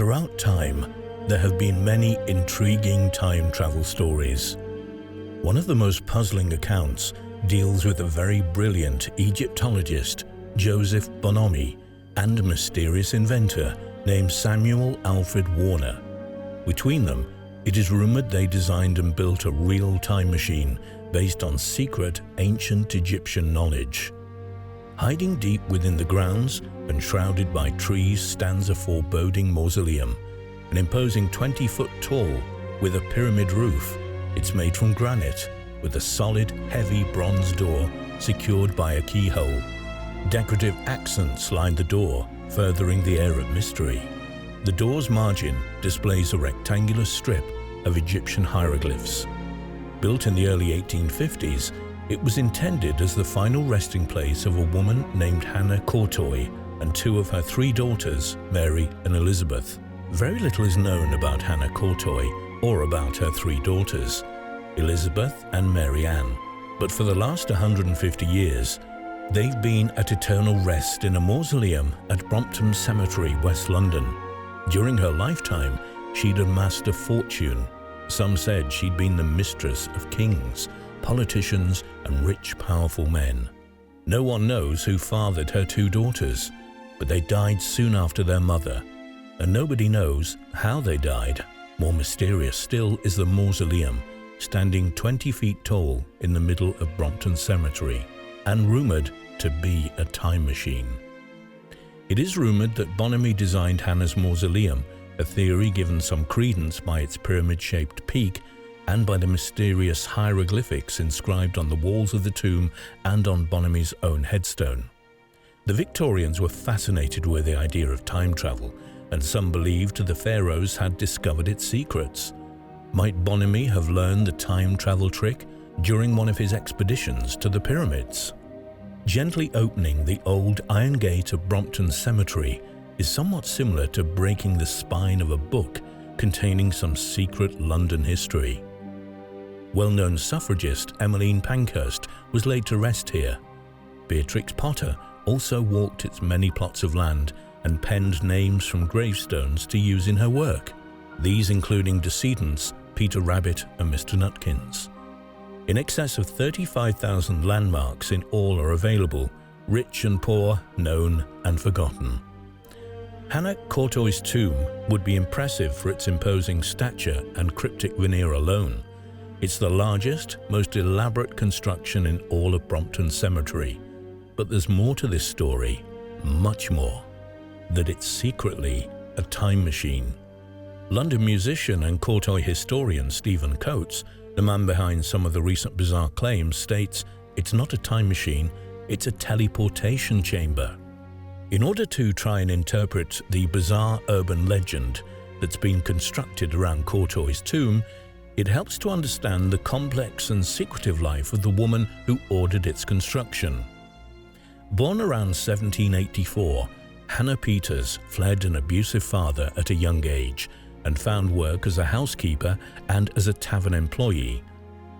Throughout time, there have been many intriguing time travel stories. One of the most puzzling accounts deals with a very brilliant Egyptologist, Joseph Bonomi, and a mysterious inventor named Samuel Alfred Warner. Between them, it is rumored they designed and built a real time machine based on secret ancient Egyptian knowledge. Hiding deep within the grounds and shrouded by trees stands a foreboding mausoleum, an imposing 20-foot tall with a pyramid roof. It's made from granite with a solid, heavy bronze door secured by a keyhole. Decorative accents line the door, furthering the air of mystery. The door's margin displays a rectangular strip of Egyptian hieroglyphs. Built in the early 1850s, it was intended as the final resting place of a woman named Hannah Courtois and two of her three daughters, Mary and Elizabeth. Very little is known about Hannah Courtois or about her three daughters, Elizabeth and Mary Ann, but for the last 150 years, they've been at eternal rest in a mausoleum at Brompton Cemetery, West London. During her lifetime, she'd amassed a fortune. Some said she'd been the mistress of kings, politicians, and rich, powerful men. No one knows who fathered her two daughters, but they died soon after their mother, and nobody knows how they died. More mysterious still is the mausoleum, standing 20 feet tall in the middle of Brompton Cemetery, and rumored to be a time machine. It is rumored that Bonomi designed Hannah's mausoleum, a theory given some credence by its pyramid-shaped peak and by the mysterious hieroglyphics inscribed on the walls of the tomb and on Bonomi's own headstone. The Victorians were fascinated with the idea of time travel, and some believed the pharaohs had discovered its secrets. Might Bonomi have learned the time travel trick during one of his expeditions to the pyramids? Gently opening the old iron gate of Brompton Cemetery is somewhat similar to breaking the spine of a book containing some secret London history. Well-known suffragist Emmeline Pankhurst was laid to rest here. Beatrix Potter also walked its many plots of land and penned names from gravestones to use in her work, these including decedents Peter Rabbit and Mr. Nutkins. In excess of 35,000 landmarks in all are available, rich and poor, known and forgotten. Hannah Courtois' tomb would be impressive for its imposing stature and cryptic veneer alone. It's the largest, most elaborate construction in all of Brompton Cemetery. But there's more to this story, much more, that it's secretly a time machine. London musician and Courtois historian Stephen Coates, the man behind some of the recent bizarre claims, states it's not a time machine, it's a teleportation chamber. In order to try and interpret the bizarre urban legend that's been constructed around Courtois' tomb, it helps to understand the complex and secretive life of the woman who ordered its construction. Born around 1784, Hannah Peters fled an abusive father at a young age and found work as a housekeeper and as a tavern employee.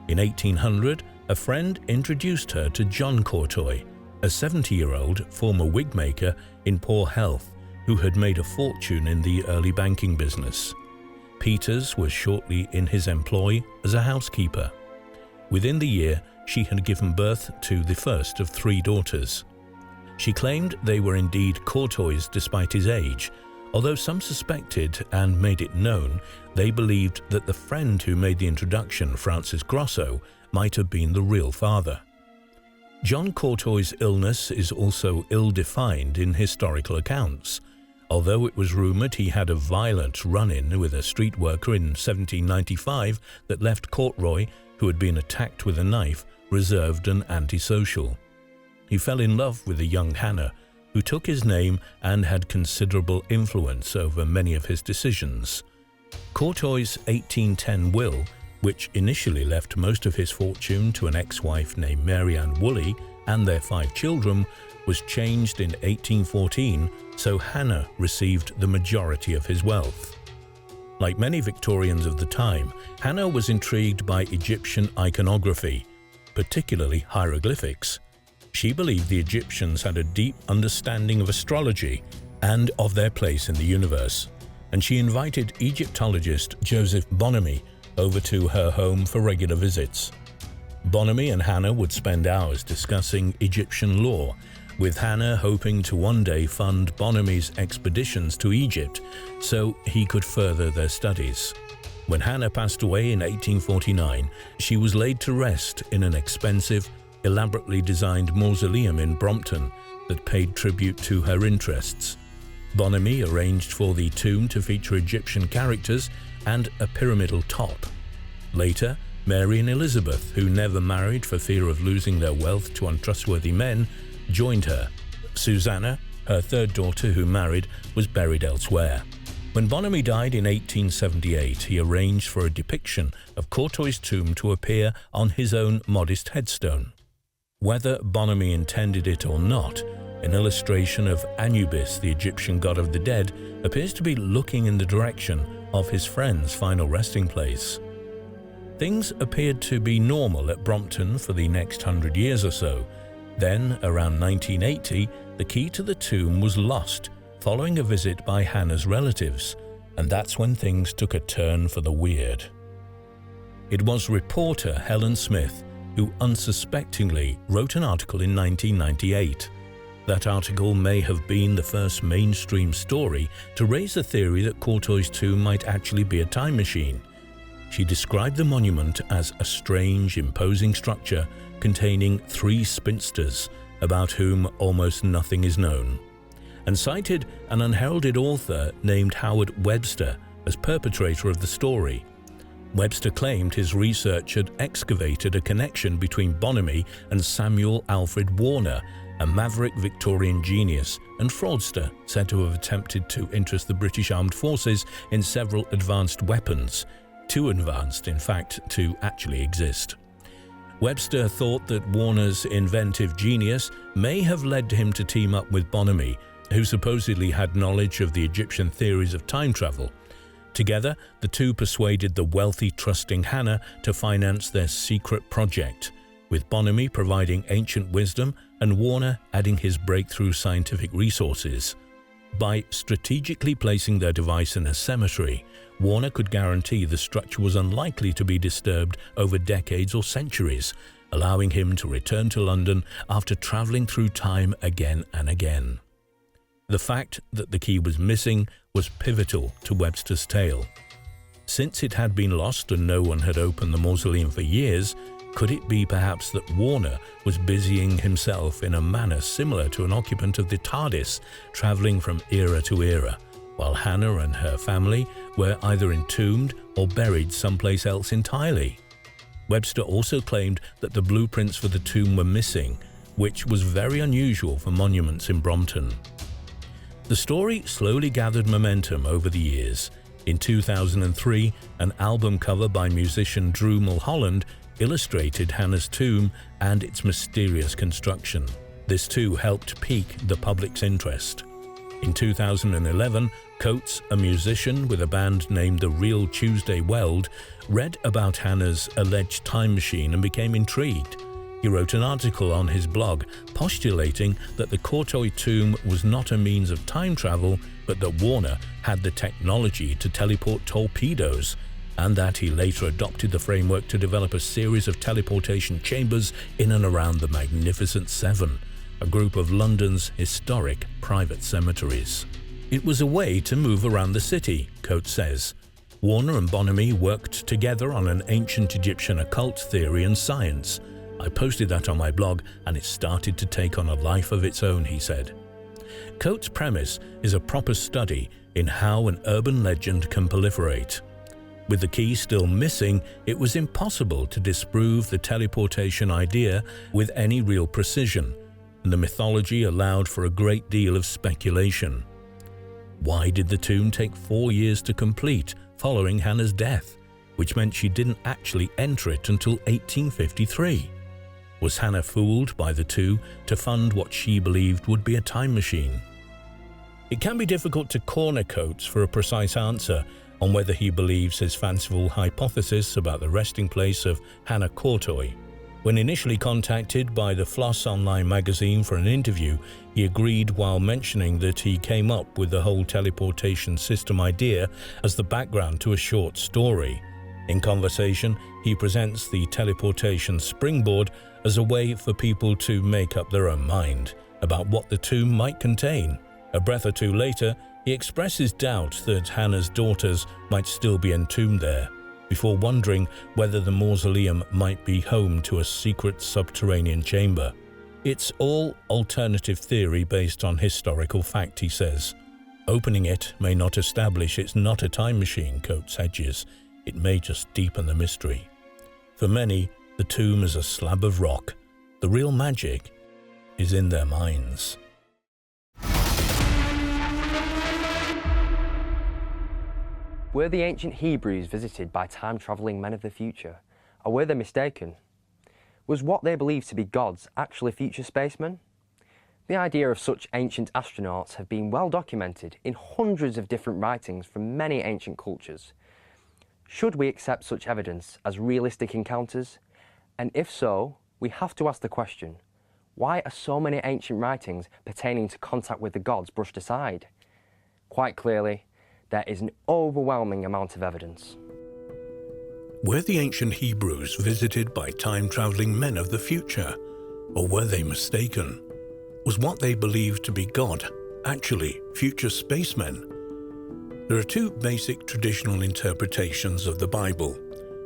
In 1800, a friend introduced her to John Courtois, a 70-year-old former wig maker in poor health who had made a fortune in the early banking business. Peters was shortly in his employ as a housekeeper. Within the year, she had given birth to the first of three daughters. She claimed they were indeed Courtois despite his age, although some suspected and made it known they believed that the friend who made the introduction, Francis Grosso, might have been the real father. John Courtois' illness is also ill-defined in historical accounts. Although it was rumoured he had a violent run-in with a street worker in 1795 that left Courtois, who had been attacked with a knife, reserved and antisocial. He fell in love with a young Hannah, who took his name and had considerable influence over many of his decisions. Courtois' 1810 will, which initially left most of his fortune to an ex-wife named Mary Ann Woolley and their 5 children, was changed in 1814, so Hannah received the majority of his wealth. Like many Victorians of the time, Hannah was intrigued by Egyptian iconography, particularly hieroglyphics. She believed the Egyptians had a deep understanding of astrology and of their place in the universe. and she invited Egyptologist Joseph Bonomi over to her home for regular visits. Bonomi and Hannah would spend hours discussing Egyptian law, with Hannah hoping to one day fund Bonomi's expeditions to Egypt so he could further their studies. When Hannah passed away in 1849, she was laid to rest in an expensive, elaborately designed mausoleum in Brompton that paid tribute to her interests. Bonomi arranged for the tomb to feature Egyptian characters and a pyramidal top. Later, Mary and Elizabeth, who never married for fear of losing their wealth to untrustworthy men, joined her. Susanna, her third daughter who married, was buried elsewhere. When Bonomi died in 1878, he arranged for a depiction of Courtois' tomb to appear on his own modest headstone. Whether Bonomi intended it or not, an illustration of Anubis, the Egyptian god of the dead, appears to be looking in the direction of his friend's final resting place. Things appeared to be normal at Brompton for the next 100 years or so. Then, around 1980, the key to the tomb was lost following a visit by Hannah's relatives, and that's when things took a turn for the weird. It was reporter Helen Smith who unsuspectingly wrote an article in 1998. That article may have been the first mainstream story to raise the theory that Courtois' tomb might actually be a time machine. She described the monument as a strange, imposing structure containing 3 spinsters about whom almost nothing is known, and cited an unheralded author named Howard Webster as perpetrator of the story. Webster claimed his research had excavated a connection between Bonomi and Samuel Alfred Warner, a maverick Victorian genius and fraudster said to have attempted to interest the British Armed Forces in several advanced weapons, too advanced, in fact, to actually exist. Webster thought that Warner's inventive genius may have led him to team up with Bonomi, who supposedly had knowledge of the Egyptian theories of time travel. Together, the two persuaded the wealthy, trusting Hannah to finance their secret project, with Bonomi providing ancient wisdom and Warner adding his breakthrough scientific resources. By strategically placing their device in a cemetery, Warner could guarantee the structure was unlikely to be disturbed over decades or centuries, allowing him to return to London after traveling through time again and again. The fact that the key was missing was pivotal to Webster's tale. Since it had been lost and no one had opened the mausoleum for years, could it be perhaps that Warner was busying himself in a manner similar to an occupant of the TARDIS, traveling from era to era, while Hannah and her family were either entombed or buried someplace else entirely? Webster also claimed that the blueprints for the tomb were missing, which was very unusual for monuments in Brompton. The story slowly gathered momentum over the years. In 2003, an album cover by musician Drew Mulholland illustrated Hannah's tomb and its mysterious construction. This too helped pique the public's interest. In 2011, Coates, a musician with a band named The Real Tuesday Weld, read about Hannah's alleged time machine and became intrigued. He wrote an article on his blog postulating that the Courtois tomb was not a means of time travel, but that Warner had the technology to teleport torpedoes, and that he later adopted the framework to develop a series of teleportation chambers in and around the Magnificent Seven, a group of London's historic private cemeteries. It was a way to move around the city, Coates says. Warner and Bonomi worked together on an ancient Egyptian occult theory and science. I posted that on my blog and it started to take on a life of its own, he said. Coates' premise is a proper study in how an urban legend can proliferate. With the key still missing, it was impossible to disprove the teleportation idea with any real precision, and the mythology allowed for a great deal of speculation. Why did the tomb take 4 years to complete following Hannah's death, which meant she didn't actually enter it until 1853? Was Hannah fooled by the two to fund what she believed would be a time machine? It can be difficult to corner Coates for a precise answer on whether he believes his fanciful hypothesis about the resting place of Hannah Courtois. When initially contacted by the Floss Online magazine for an interview, he agreed while mentioning that he came up with the whole teleportation system idea as the background to a short story. In conversation, he presents the teleportation springboard as a way for people to make up their own mind about what the tomb might contain. A breath or two later, he expresses doubt that Hannah's daughters might still be entombed there, before wondering whether the mausoleum might be home to a secret subterranean chamber. It's all alternative theory based on historical fact, he says. Opening it may not establish it's not a time machine, quotes Hedges. It may just deepen the mystery. For many, the tomb is a slab of rock. The real magic is in their minds. Were the ancient Hebrews visited by time-travelling men of the future, or were they mistaken? Was what they believed to be gods actually future spacemen? The idea of such ancient astronauts have been well documented in hundreds of different writings from many ancient cultures. Should we accept such evidence as realistic encounters? And if so, we have to ask the question, why are so many ancient writings pertaining to contact with the gods brushed aside? Quite clearly, there is an overwhelming amount of evidence. Were the ancient Hebrews visited by time-traveling men of the future? Or were they mistaken? Was what they believed to be God actually future spacemen? There are two basic traditional interpretations of the Bible.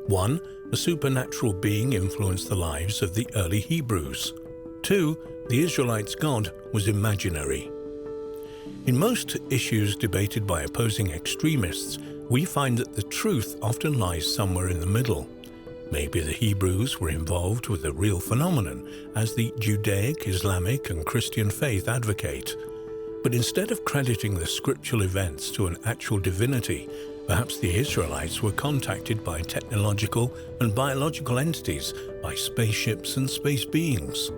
One, a supernatural being influenced the lives of the early Hebrews. Two, the Israelites' God was imaginary. In most issues debated by opposing extremists, we find that the truth often lies somewhere in the middle. Maybe the Hebrews were involved with a real phenomenon, as the Judaic, Islamic, and Christian faith advocate. But instead of crediting the scriptural events to an actual divinity, perhaps the Israelites were contacted by technological and biological entities, by spaceships and space beings.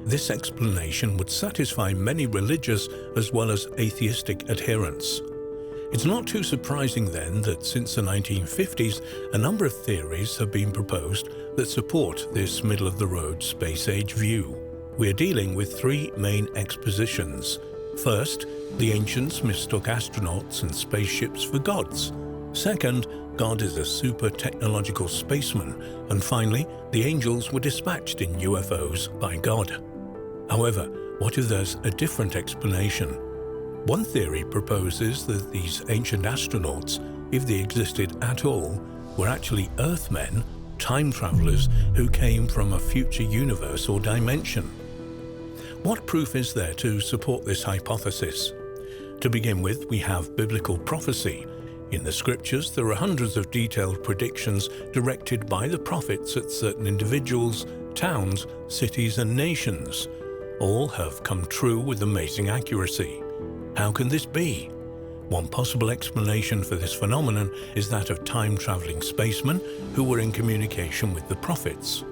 This explanation would satisfy many religious as well as atheistic adherents. It's not too surprising then that since the 1950s, a number of theories have been proposed that support this middle-of-the-road space-age view. We're dealing with three main expositions. First, the ancients mistook astronauts and spaceships for gods. Second, God is a super-technological spaceman. And finally, the angels were dispatched in UFOs by God. However, what if there's a different explanation? One theory proposes that these ancient astronauts, if they existed at all, were actually Earthmen, time travelers who came from a future universe or dimension. What proof is there to support this hypothesis? To begin with, we have biblical prophecy. In the scriptures, there are hundreds of detailed predictions directed by the prophets at certain individuals, towns, cities, and nations. All have come true with amazing accuracy. How can this be? One possible explanation for this phenomenon is that of time-traveling spacemen who were in communication with the prophets.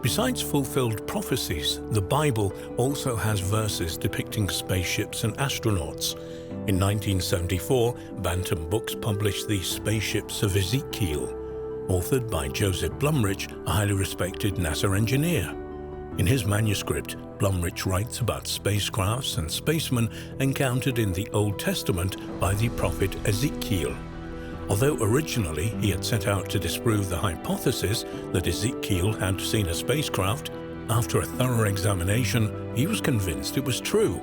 Besides fulfilled prophecies, the Bible also has verses depicting spaceships and astronauts. In 1974, Bantam Books published the Spaceships of Ezekiel, authored by Joseph Blumrich, a highly respected NASA engineer. In his manuscript, Blumrich writes about spacecrafts and spacemen encountered in the Old Testament by the prophet Ezekiel. Although originally he had set out to disprove the hypothesis that Ezekiel had seen a spacecraft, after a thorough examination, he was convinced it was true.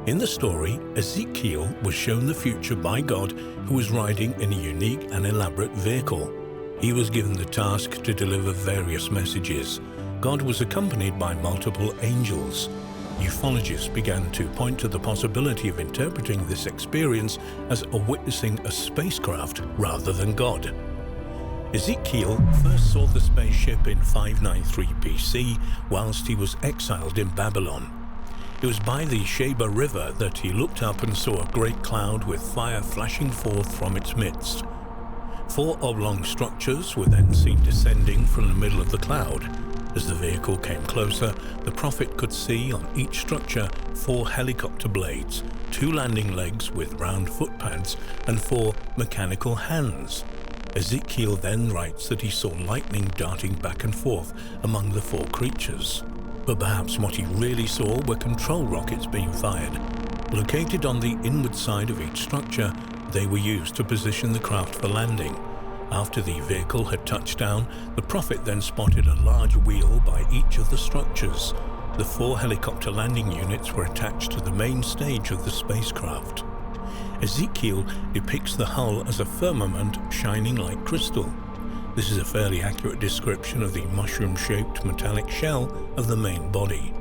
In the story, Ezekiel was shown the future by God, who was riding in a unique and elaborate vehicle. He was given the task to deliver various messages. God was accompanied by multiple angels. Ufologists began to point to the possibility of interpreting this experience as witnessing a spacecraft rather than God. Ezekiel first saw the spaceship in 593 BC whilst he was exiled in Babylon. It was by the Sheba River that he looked up and saw a great cloud with fire flashing forth from its midst. 4 oblong structures were then seen descending from the middle of the cloud. As the vehicle came closer, the prophet could see on each structure 4 helicopter blades, 2 landing legs with round footpads, and 4 mechanical hands. Ezekiel then writes that he saw lightning darting back and forth among the four creatures. But perhaps what he really saw were control rockets being fired. Located on the inward side of each structure, they were used to position the craft for landing. After the vehicle had touched down, the prophet then spotted a large wheel by each of the structures. The 4 helicopter landing units were attached to the main stage of the spacecraft. Ezekiel depicts the hull as a firmament shining like crystal. This is a fairly accurate description of the mushroom-shaped metallic shell of the main body.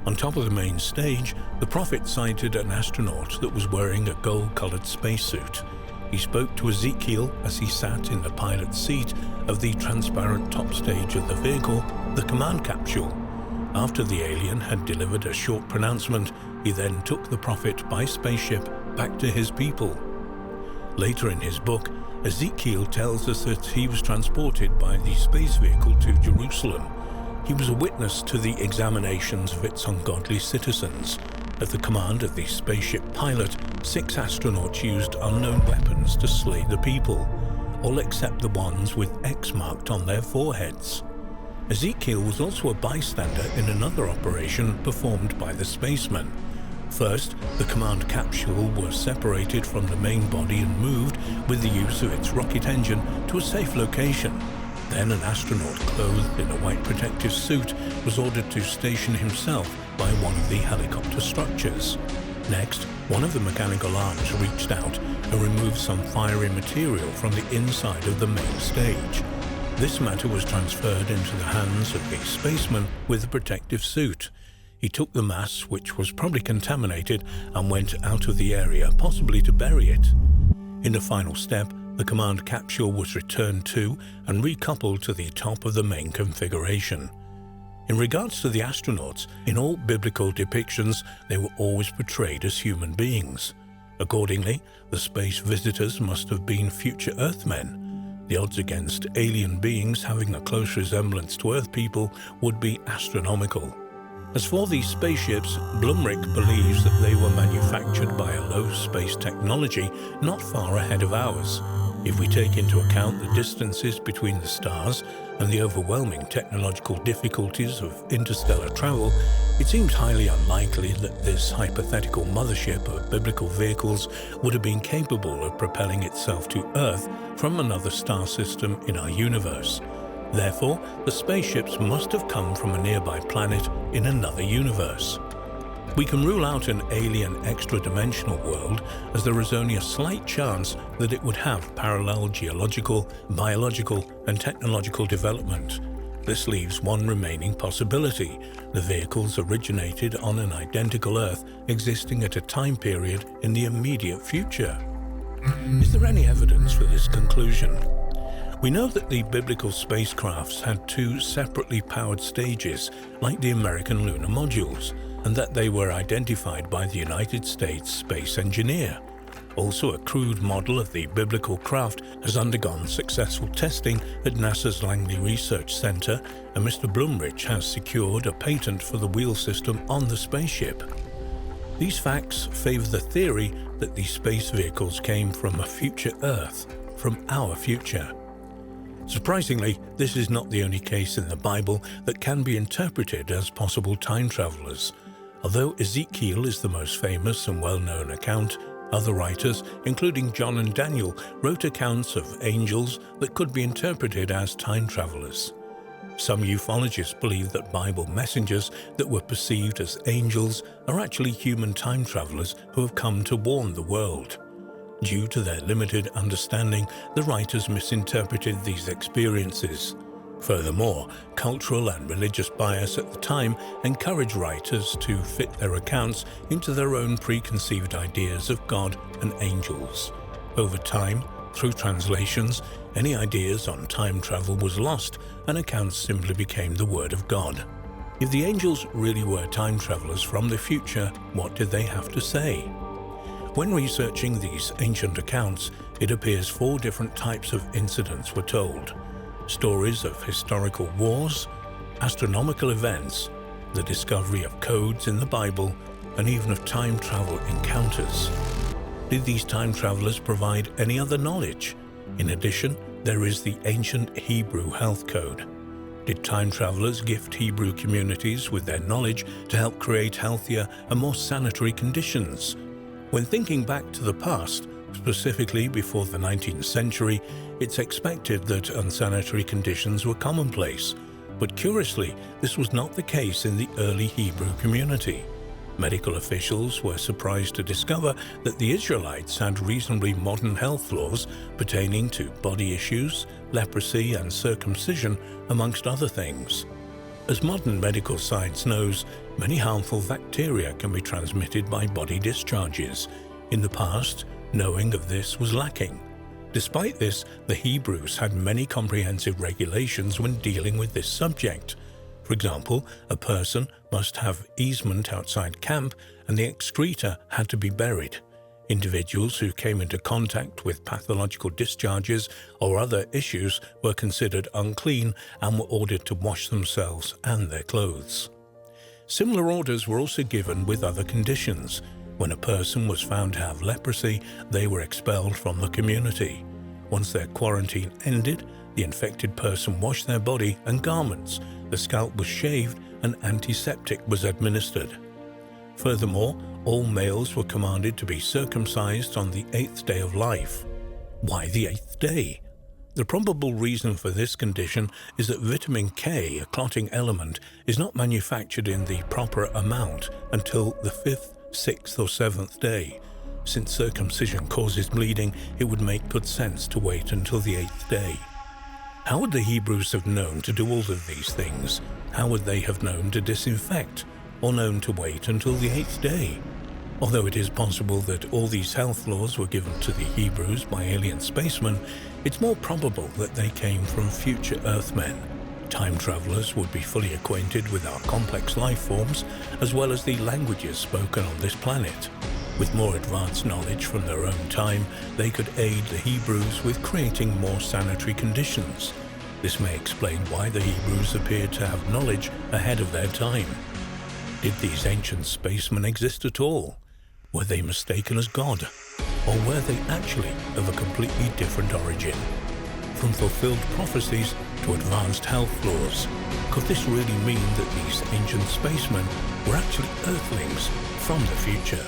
On top of the main stage, the prophet sighted an astronaut that was wearing a gold-colored spacesuit. He spoke to Ezekiel as he sat in the pilot's seat of the transparent top stage of the vehicle, the command capsule. After the alien had delivered a short pronouncement, he then took the prophet by spaceship back to his people. Later in his book, Ezekiel tells us that he was transported by the space vehicle to Jerusalem. He was a witness to the examinations of its ungodly citizens. At the command of the spaceship pilot, 6 astronauts used unknown weapons to slay the people, all except the ones with X marked on their foreheads. Ezekiel was also a bystander in another operation performed by the spacemen. First, the command capsule was separated from the main body and moved, with the use of its rocket engine, to a safe location. Then an astronaut clothed in a white protective suit was ordered to station himself by one of the helicopter structures. Next, one of the mechanical arms reached out and removed some fiery material from the inside of the main stage. This matter was transferred into the hands of the spaceman with the protective suit. He took the mass, which was probably contaminated, and went out of the area, possibly to bury it. In the final step, the command capsule was returned to and recoupled to the top of the main configuration. In regards to the astronauts, in all biblical depictions, they were always portrayed as human beings. Accordingly, the space visitors must have been future Earthmen. The odds against alien beings having a close resemblance to Earth people would be astronomical. As for these spaceships, Blumrich believes that they were manufactured by a low space technology not far ahead of ours. If we take into account the distances between the stars and the overwhelming technological difficulties of interstellar travel, it seems highly unlikely that this hypothetical mothership of biblical vehicles would have been capable of propelling itself to Earth from another star system in our universe. Therefore, the spaceships must have come from a nearby planet in another universe. We can rule out an alien extra-dimensional world, as there is only a slight chance that it would have parallel geological, biological, and technological development. This leaves one remaining possibility: the vehicles originated on an identical Earth existing at a time period in the immediate future. Is there any evidence for this conclusion? We know that the biblical spacecrafts had 2 separately powered stages, like the American lunar modules, and that they were identified by the United States Space Engineer. Also, a crude model of the biblical craft has undergone successful testing at NASA's Langley Research Center, and Mr. Blumrich has secured a patent for the wheel system on the spaceship. These facts favor the theory that the space vehicles came from a future Earth, from our future. Surprisingly, this is not the only case in the Bible that can be interpreted as possible time travelers. Although Ezekiel is the most famous and well-known account, other writers, including John and Daniel, wrote accounts of angels that could be interpreted as time travelers. Some ufologists believe that Bible messengers that were perceived as angels are actually human time travelers who have come to warn the world. Due to their limited understanding, the writers misinterpreted these experiences. Furthermore, cultural and religious bias at the time encouraged writers to fit their accounts into their own preconceived ideas of God and angels. Over time, through translations, any ideas on time travel was lost, and accounts simply became the word of God. If the angels really were time travelers from the future, what did they have to say? When researching these ancient accounts, it appears 4 different types of incidents were told: stories of historical wars, astronomical events, the discovery of codes in the Bible, and even of time travel encounters. Did these time travelers provide any other knowledge? In addition, There is the ancient Hebrew health code. Did time travelers gift Hebrew communities with their knowledge to help create healthier and more sanitary conditions? When thinking back to the past, specifically before the 19th century, it's expected that unsanitary conditions were commonplace. But curiously, this was not the case in the early Hebrew community. Medical officials were surprised to discover that the Israelites had reasonably modern health laws pertaining to body issues, leprosy, and circumcision, amongst other things. As modern medical science knows, many harmful bacteria can be transmitted by body discharges. In the past, knowing of this was lacking. Despite this, the Hebrews had many comprehensive regulations when dealing with this subject. For example, a person must have easement outside camp and the excreta had to be buried. Individuals who came into contact with pathological discharges or other issues were considered unclean and were ordered to wash themselves and their clothes. Similar orders were also given with other conditions. When a person was found to have leprosy, they were expelled from the community. Once their quarantine ended, the infected person washed their body and garments, the scalp was shaved, and antiseptic was administered. Furthermore, all males were commanded to be circumcised on the 8th day of life. Why the 8th day? The probable reason for this condition is that vitamin K, a clotting element, is not manufactured in the proper amount until the 5th, 6th or 7th day. Since circumcision causes bleeding, it would make good sense to wait until the 8th day. How would the Hebrews have known to do all of these things? How would they have known to disinfect, or known to wait until the 8th day? Although it is possible that all these health laws were given to the Hebrews by alien spacemen, it's more probable that they came from future Earthmen. Time travelers would be fully acquainted with our complex life forms, as well as the languages spoken on this planet. With more advanced knowledge from their own time, they could aid the Hebrews with creating more sanitary conditions. This may explain why the Hebrews appeared to have knowledge ahead of their time. Did these ancient spacemen exist at all? Were they mistaken as God? Or were they actually of a completely different origin? From fulfilled prophecies to advanced health laws, could this really mean that these ancient spacemen were actually Earthlings from the future?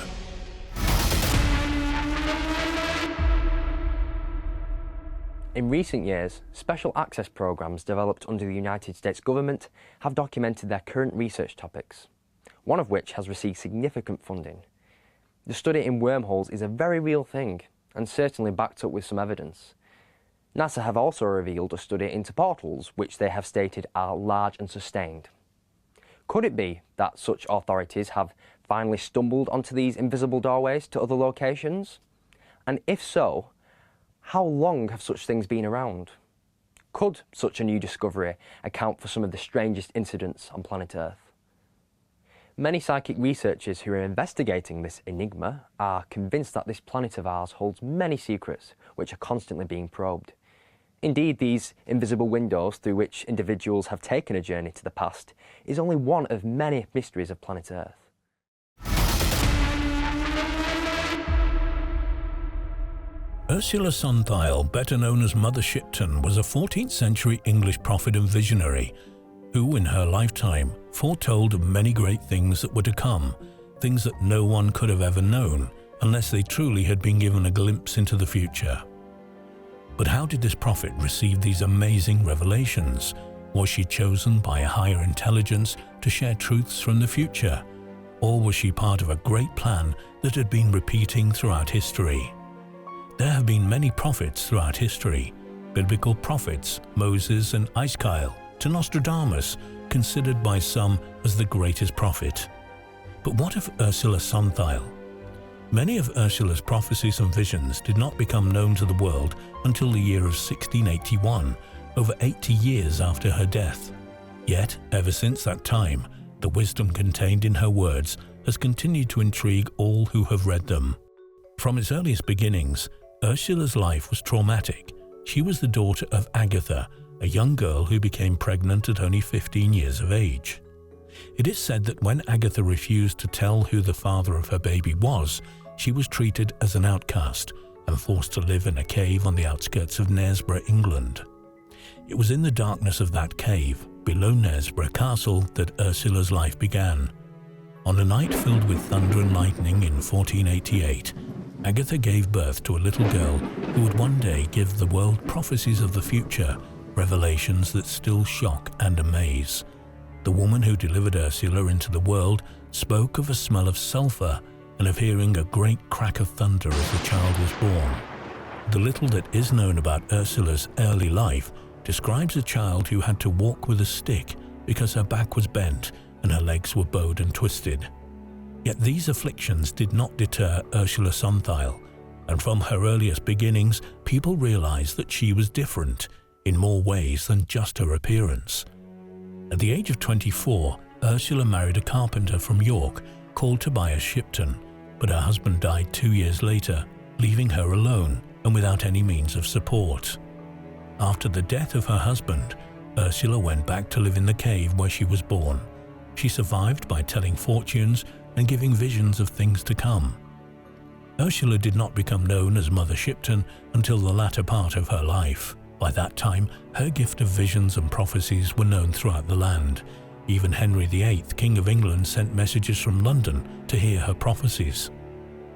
In recent years, special access programs developed under the United States government have documented their current research topics, one of which has received significant funding. The study in wormholes is a very real thing, and certainly backed up with some evidence. NASA have also revealed a study into portholes, which they have stated are large and sustained. Could it be that such authorities have finally stumbled onto these invisible doorways to other locations? And if so, how long have such things been around? Could such a new discovery account for some of the strangest incidents on planet Earth? Many psychic researchers who are investigating this enigma are convinced that this planet of ours holds many secrets which are constantly being probed. Indeed, these invisible windows through which individuals have taken a journey to the past is only one of many mysteries of planet Earth. Ursula Sundial, better known as Mother Shipton, was a 14th century English prophet and visionary who, in her lifetime, foretold of many great things that were to come, things that no one could have ever known unless they truly had been given a glimpse into the future. But how did this prophet receive these amazing revelations? Was she chosen by a higher intelligence to share truths from the future? Or was she part of a great plan that had been repeating throughout history? There have been many prophets throughout history, biblical prophets, Moses and Ezekiel, to Nostradamus, considered by some as the greatest prophet. But what of Ursula Sundial? Many of Ursula's prophecies and visions did not become known to the world until the year of 1681, over 80 years after her death. Yet, ever since that time, the wisdom contained in her words has continued to intrigue all who have read them. From its earliest beginnings, Ursula's life was traumatic. She was the daughter of Agatha, a young girl who became pregnant at only 15 years of age. It is said that when Agatha refused to tell who the father of her baby was, she was treated as an outcast, and forced to live in a cave on the outskirts of Knaresborough, England. It was in the darkness of that cave, below Knaresborough Castle, that Ursula's life began. On a night filled with thunder and lightning in 1488, Agatha gave birth to a little girl who would one day give the world prophecies of the future, revelations that still shock and amaze. The woman who delivered Ursula into the world spoke of a smell of sulphur and of hearing a great crack of thunder as the child was born. The little that is known about Ursula's early life describes a child who had to walk with a stick because her back was bent and her legs were bowed and twisted. Yet these afflictions did not deter Ursula Sonthile, and from her earliest beginnings, people realized that she was different in more ways than just her appearance. At the age of 24, Ursula married a carpenter from York called Tobias Shipton, but her husband died 2 years later, leaving her alone and without any means of support. After the death of her husband, Ursula went back to live in the cave where she was born. She survived by telling fortunes and giving visions of things to come. Ursula did not become known as Mother Shipton until the latter part of her life. By that time, her gift of visions and prophecies were known throughout the land. Even Henry VIII, King of England, sent messages from London to hear her prophecies.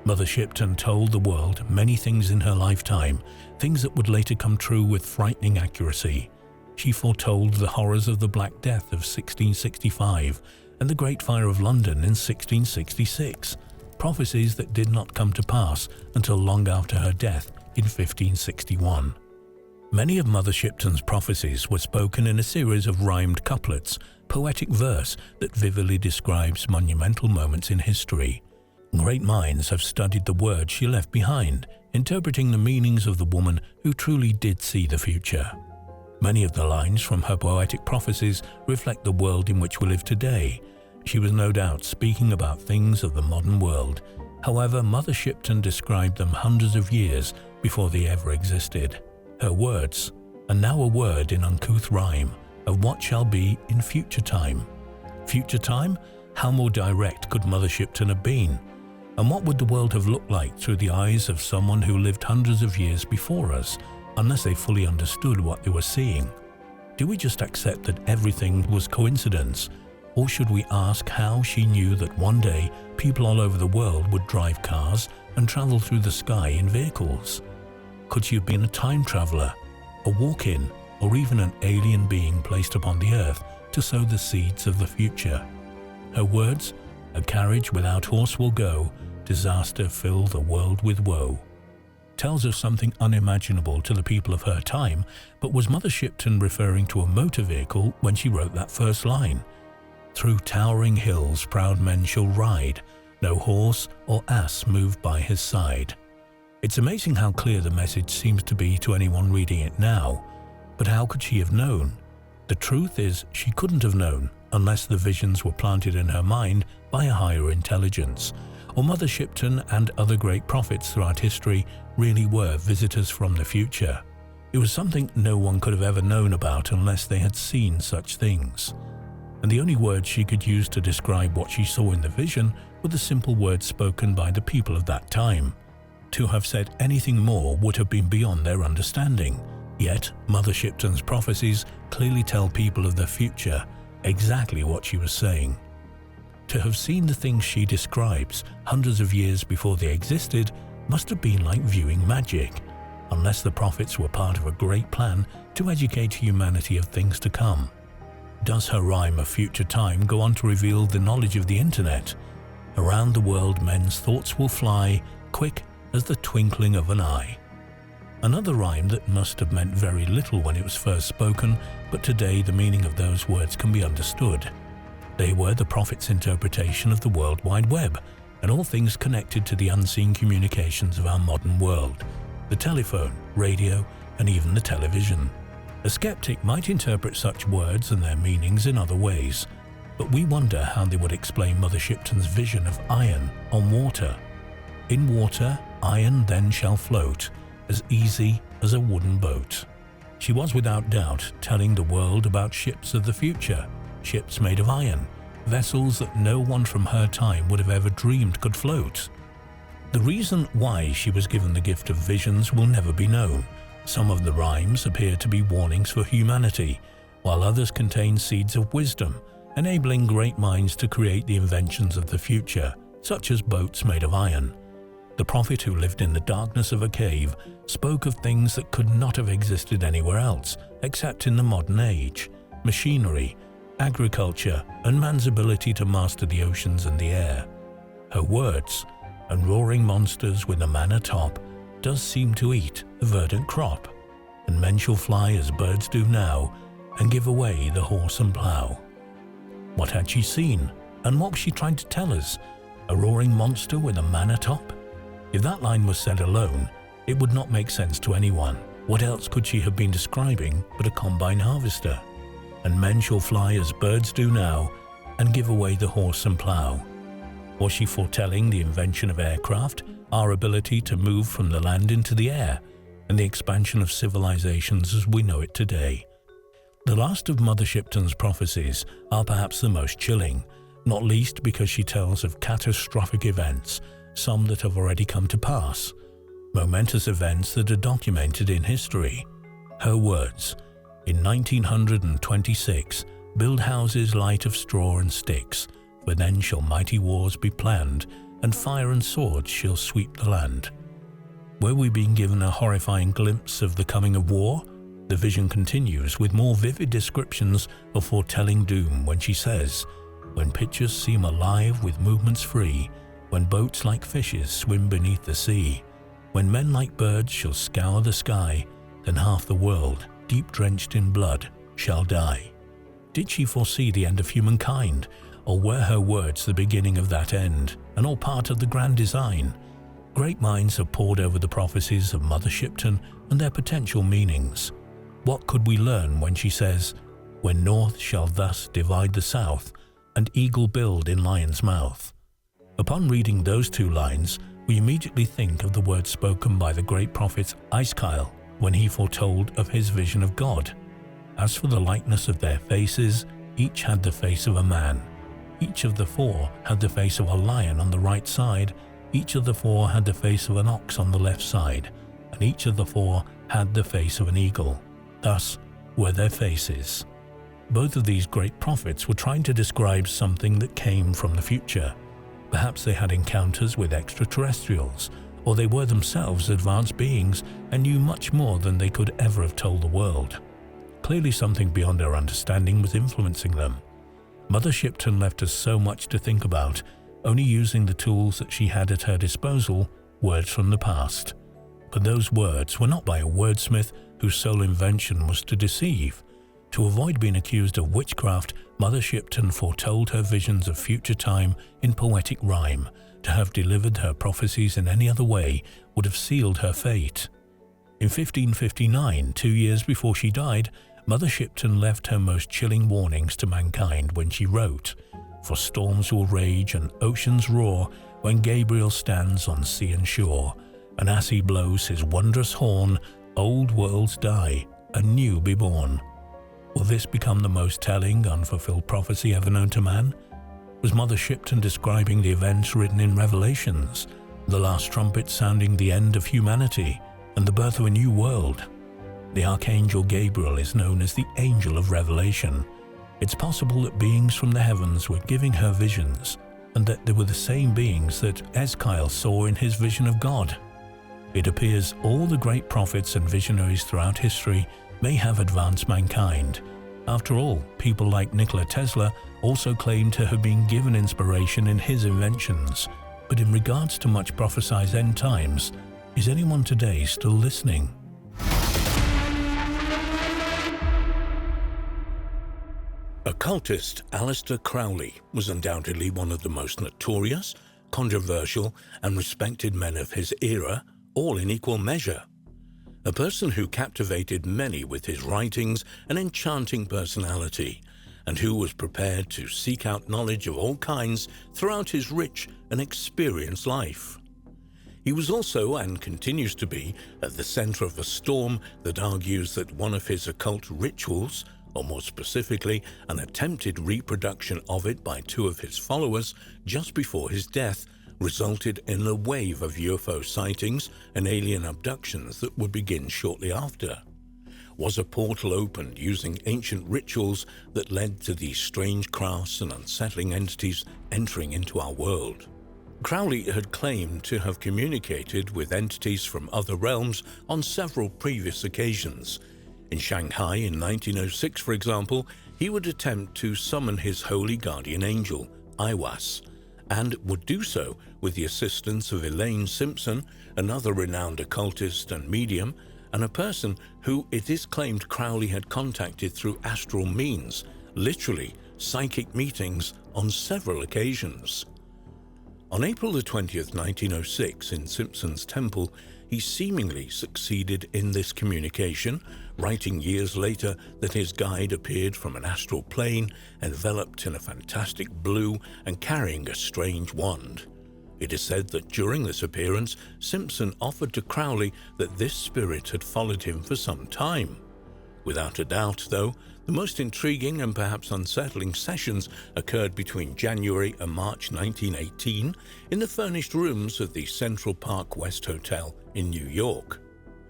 Mother Shipton told the world many things in her lifetime, things that would later come true with frightening accuracy. She foretold the horrors of the Black Death of 1665 and the Great Fire of London in 1666, prophecies that did not come to pass until long after her death in 1561. Many of Mother Shipton's prophecies were spoken in a series of rhymed couplets, poetic verse that vividly describes monumental moments in history. Great minds have studied the words she left behind, interpreting the meanings of the woman who truly did see the future. Many of the lines from her poetic prophecies reflect the world in which we live today. She was no doubt speaking about things of the modern world. However, Mother Shipton described them hundreds of years before they ever existed. Her words are now a word in uncouth rhyme of what shall be in future time. Future time? How more direct could Mother Shipton have been? And what would the world have looked like through the eyes of someone who lived hundreds of years before us, unless they fully understood what they were seeing? Do we just accept that everything was coincidence? Or should we ask how she knew that one day people all over the world would drive cars and travel through the sky in vehicles? Could she have been a time traveler, a walk-in, or even an alien being placed upon the earth to sow the seeds of the future? Her words, "A carriage without horse will go, disaster fill the world with woe," tells of something unimaginable to the people of her time, but was Mother Shipton referring to a motor vehicle when she wrote that first line? "Through towering hills proud men shall ride, no horse or ass move by his side." It's amazing how clear the message seems to be to anyone reading it now. But how could she have known? The truth is, she couldn't have known unless the visions were planted in her mind by a higher intelligence, or Mother Shipton and other great prophets throughout history really were visitors from the future. It was something no one could have ever known about unless they had seen such things. And the only words she could use to describe what she saw in the vision were the simple words spoken by the people of that time. To have said anything more would have been beyond their understanding. Yet, Mother Shipton's prophecies clearly tell people of the future exactly what she was saying. To have seen the things she describes hundreds of years before they existed must have been like viewing magic, unless the prophets were part of a great plan to educate humanity of things to come. Does her rhyme of future time go on to reveal the knowledge of the internet? Around the world men's thoughts will fly, quick as the twinkling of an eye. Another rhyme that must have meant very little when it was first spoken, but today the meaning of those words can be understood. They were the prophet's interpretation of the World Wide Web and all things connected to the unseen communications of our modern world, the telephone, radio, and even the television. A skeptic might interpret such words and their meanings in other ways, but we wonder how they would explain Mother Shipton's vision of iron on water. "In water, iron then shall float, as easy as a wooden boat." She was without doubt telling the world about ships of the future, ships made of iron, vessels that no one from her time would have ever dreamed could float. The reason why she was given the gift of visions will never be known. Some of the rhymes appear to be warnings for humanity, while others contain seeds of wisdom, enabling great minds to create the inventions of the future, such as boats made of iron. The prophet who lived in the darkness of a cave spoke of things that could not have existed anywhere else, except in the modern age: machinery, agriculture, and man's ability to master the oceans and the air. Her words, "and roaring monsters with a man atop, does seem to eat a verdant crop, and men shall fly as birds do now, and give away the horse and plough." What had she seen, and what was she trying to tell us? A roaring monster with a man atop? If that line was said alone, it would not make sense to anyone. What else could she have been describing but a combine harvester? "And men shall fly as birds do now, and give away the horse and plough." Was she foretelling the invention of aircraft, our ability to move from the land into the air, and the expansion of civilizations as we know it today? The last of Mother Shipton's prophecies are perhaps the most chilling, not least because she tells of catastrophic events, some that have already come to pass, momentous events that are documented in history. Her words, "In 1926, build houses light of straw and sticks, for then shall mighty wars be planned, and fire and swords shall sweep the land." Were we being given a horrifying glimpse of the coming of war? The vision continues with more vivid descriptions of foretelling doom when she says, "When pictures seem alive with movements free, when boats like fishes swim beneath the sea, when men like birds shall scour the sky, then half the world, deep drenched in blood, shall die." Did she foresee the end of humankind, or were her words the beginning of that end, and all part of the grand design? Great minds have pored over the prophecies of Mother Shipton and their potential meanings. What could we learn when she says, "When north shall thus divide the south, and eagle build in lion's mouth"? Upon reading those two lines, we immediately think of the words spoken by the great prophet Alaskan when he foretold of his vision of God. "As for the likeness of their faces, each had the face of a man. Each of the four had the face of a lion on the right side, each of the four had the face of an ox on the left side, and each of the four had the face of an eagle. Thus were their faces." Both of these great prophets were trying to describe something that came from the future. Perhaps they had encounters with extraterrestrials, or they were themselves advanced beings and knew much more than they could ever have told the world. Clearly something beyond our understanding was influencing them. Mother Shipton left us so much to think about, only using the tools that she had at her disposal, words from the past. But those words were not by a wordsmith whose sole invention was to deceive. To avoid being accused of witchcraft, Mother Shipton foretold her visions of future time in poetic rhyme. To have delivered her prophecies in any other way would have sealed her fate. In 1559, 2 years before she died, Mother Shipton left her most chilling warnings to mankind when she wrote, "For storms will rage and oceans roar when Gabriel stands on sea and shore, and as he blows his wondrous horn, old worlds die and new be born." Will this become the most telling, unfulfilled prophecy ever known to man? Was Mother Shipton describing the events written in Revelations, the last trumpet sounding the end of humanity and the birth of a new world? The Archangel Gabriel is known as the Angel of Revelation. It's possible that beings from the heavens were giving her visions, and that they were the same beings that Alaskan saw in his vision of God. It appears all the great prophets and visionaries throughout history may have advanced mankind. After all, people like Nikola Tesla also claim to have been given inspiration in his inventions. But in regards to much prophesied end times, is anyone today still listening? Occultist Aleister Crowley was undoubtedly one of the most notorious, controversial, and respected men of his era, all in equal measure. A person who captivated many with his writings and enchanting personality, and who was prepared to seek out knowledge of all kinds throughout his rich and experienced life. He was also, and continues to be, at the center of a storm that argues that one of his occult rituals, or more specifically, an attempted reproduction of it by two of his followers just before his death, resulted in a wave of UFO sightings and alien abductions that would begin shortly after. Was a portal opened using ancient rituals that led to these strange crafts and unsettling entities entering into our world? Crowley had claimed to have communicated with entities from other realms on several previous occasions. In Shanghai in 1906, for example, he would attempt to summon his holy guardian angel, Aiwas, and would do so with the assistance of Elaine Simpson, another renowned occultist and medium, and a person who it is claimed Crowley had contacted through astral means, literally psychic meetings, on several occasions. On April the 20th, 1906, in Simpson's temple, he seemingly succeeded in this communication, writing years later that his guide appeared from an astral plane, enveloped in a fantastic blue and carrying a strange wand. It is said that during this appearance, Simpson offered to Crowley that this spirit had followed him for some time. Without a doubt, though, the most intriguing and perhaps unsettling sessions occurred between January and March 1918 in the furnished rooms of the Central Park West Hotel in New York.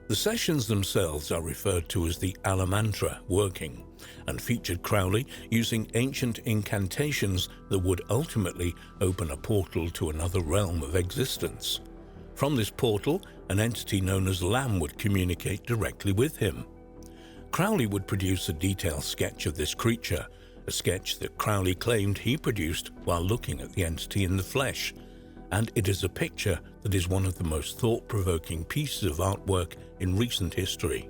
The sessions themselves are referred to as the Alamantra working, and featured Crowley using ancient incantations that would ultimately open a portal to another realm of existence. From this portal, an entity known as Lamb would communicate directly with him. Crowley would produce a detailed sketch of this creature, a sketch that Crowley claimed he produced while looking at the entity in the flesh, and it is a picture that is one of the most thought-provoking pieces of artwork in recent history.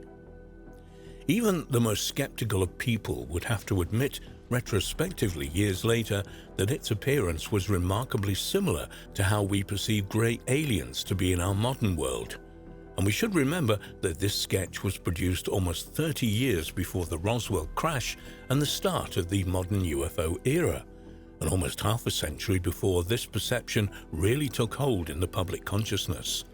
Even the most skeptical of people would have to admit, retrospectively years later, that its appearance was remarkably similar to how we perceive grey aliens to be in our modern world. And we should remember that this sketch was produced almost 30 years before the Roswell crash and the start of the modern UFO era, and almost half a century before this perception really took hold in the public consciousness.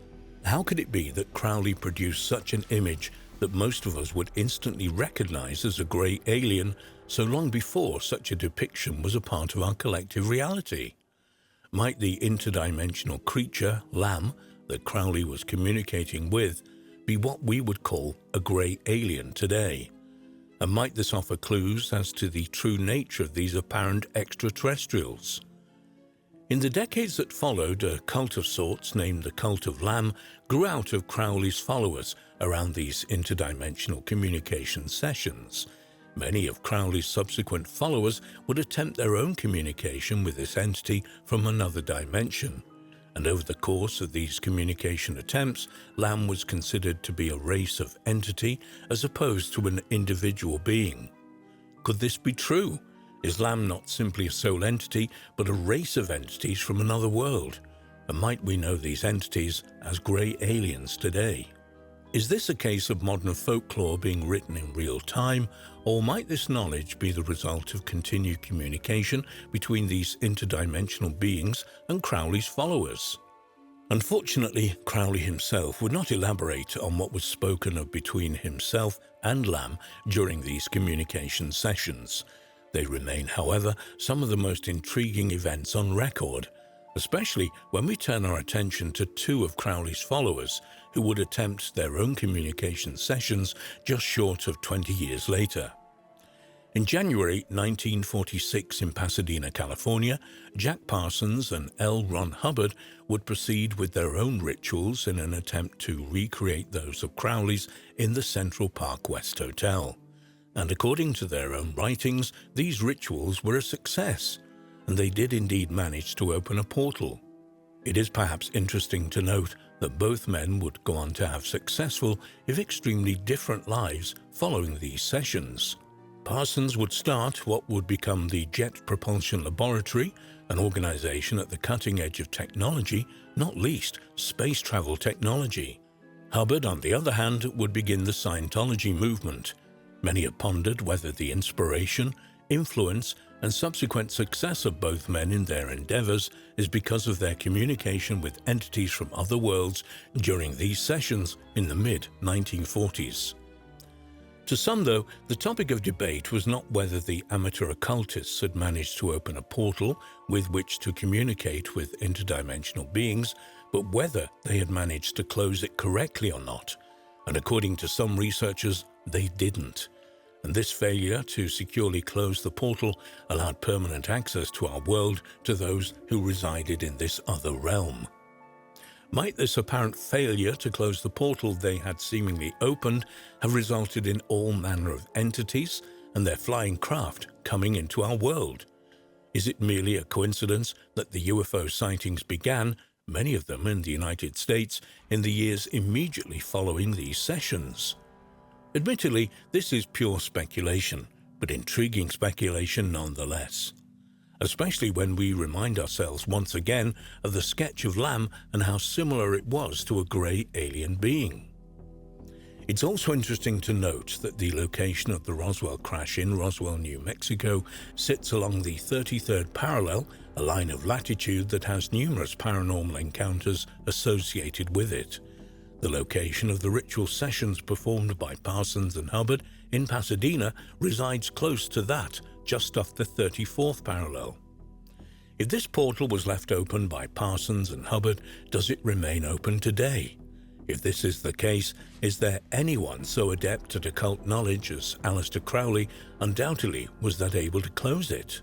How could it be that Crowley produced such an image that most of us would instantly recognize as a grey alien so long before such a depiction was a part of our collective reality? Might the interdimensional creature, Lamb, that Crowley was communicating with be what we would call a grey alien today? And might this offer clues as to the true nature of these apparent extraterrestrials? In the decades that followed, a cult of sorts named the Cult of Lamb grew out of Crowley's followers around these interdimensional communication sessions. Many of Crowley's subsequent followers would attempt their own communication with this entity from another dimension. And over the course of these communication attempts, Lamb was considered to be a race of entity as opposed to an individual being. Could this be true? Is Lamb not simply a sole entity, but a race of entities from another world? And might we know these entities as grey aliens today? Is this a case of modern folklore being written in real time, or might this knowledge be the result of continued communication between these interdimensional beings and Crowley's followers? Unfortunately, Crowley himself would not elaborate on what was spoken of between himself and Lamb during these communication sessions. They remain, however, some of the most intriguing events on record, especially when we turn our attention to two of Crowley's followers who would attempt their own communication sessions just short of 20 years later. In January 1946 in Pasadena, California, Jack Parsons and L. Ron Hubbard would proceed with their own rituals in an attempt to recreate those of Crowley's in the Central Park West Hotel. And according to their own writings, these rituals were a success, and they did indeed manage to open a portal. It is perhaps interesting to note that both men would go on to have successful, if extremely different lives following these sessions. Parsons would start what would become the Jet Propulsion Laboratory, an organization at the cutting edge of technology, not least space travel technology. Hubbard, on the other hand, would begin the Scientology movement. Many have pondered whether the inspiration, influence, and subsequent success of both men in their endeavors is because of their communication with entities from other worlds during these sessions in the mid-1940s. To some, though, the topic of debate was not whether the amateur occultists had managed to open a portal with which to communicate with interdimensional beings, but whether they had managed to close it correctly or not. And according to some researchers, they didn't. And this failure to securely close the portal allowed permanent access to our world to those who resided in this other realm. Might this apparent failure to close the portal they had seemingly opened have resulted in all manner of entities and their flying craft coming into our world? Is it merely a coincidence that the UFO sightings began, many of them in the United States, in the years immediately following these sessions? Admittedly, this is pure speculation, but intriguing speculation nonetheless. Especially when we remind ourselves once again of the sketch of Lamb and how similar it was to a grey alien being. It's also interesting to note that the location of the Roswell crash in Roswell, New Mexico, sits along the 33rd parallel, a line of latitude that has numerous paranormal encounters associated with it. The location of the ritual sessions performed by Parsons and Hubbard in Pasadena resides close to that, just off the 34th parallel. If this portal was left open by Parsons and Hubbard, does it remain open today? If this is the case, is there anyone so adept at occult knowledge as Aleister Crowley undoubtedly was that able to close it?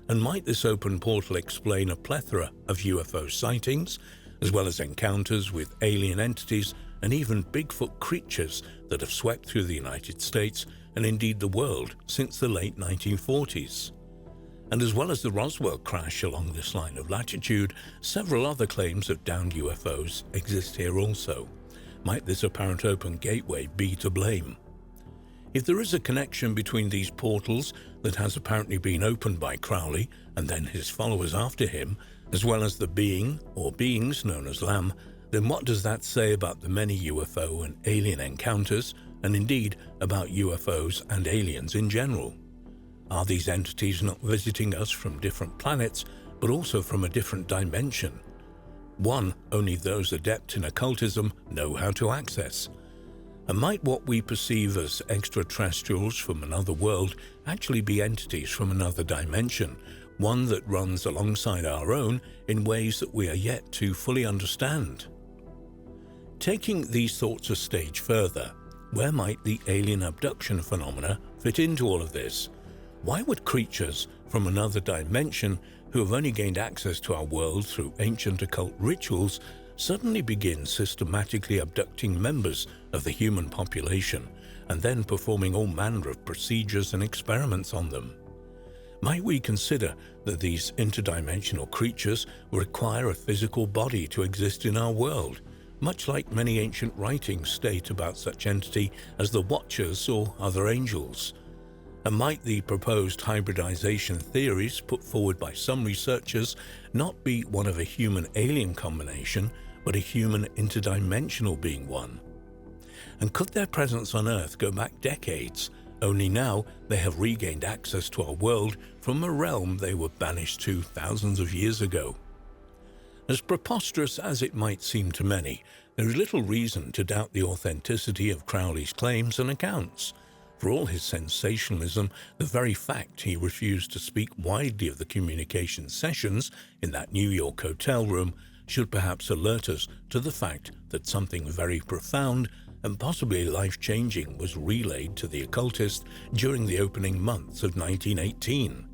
And might this open portal explain a plethora of UFO sightings, as well as encounters with alien entities and even Bigfoot creatures that have swept through the United States and indeed the world since the late 1940s. And as well as the Roswell crash along this line of latitude, several other claims of downed UFOs exist here also. Might this apparent open gateway be to blame? If there is a connection between these portals that has apparently been opened by Crowley and then his followers after him, as well as the being or beings known as Lamb, then what does that say about the many UFO and alien encounters, and indeed about UFOs and aliens in general? Are these entities not visiting us from different planets, but also from a different dimension? One only those adept in occultism know how to access. And might what we perceive as extraterrestrials from another world actually be entities from another dimension, one that runs alongside our own in ways that we are yet to fully understand? Taking these thoughts a stage further, where might the alien abduction phenomena fit into all of this? Why would creatures from another dimension who have only gained access to our world through ancient occult rituals suddenly begin systematically abducting members of the human population and then performing all manner of procedures and experiments on them? Might we consider that these interdimensional creatures require a physical body to exist in our world, much like many ancient writings state about such entity as the Watchers or other angels? And might the proposed hybridization theories put forward by some researchers not be one of a human-alien combination, but a human interdimensional being one? And could their presence on Earth go back decades, only now they have regained access to our world from a realm they were banished to thousands of years ago? As preposterous as it might seem to many, there is little reason to doubt the authenticity of Crowley's claims and accounts. For all his sensationalism, the very fact he refused to speak widely of the communication sessions in that New York hotel room should perhaps alert us to the fact that something very profound and possibly life-changing was relayed to the occultist during the opening months of 1918.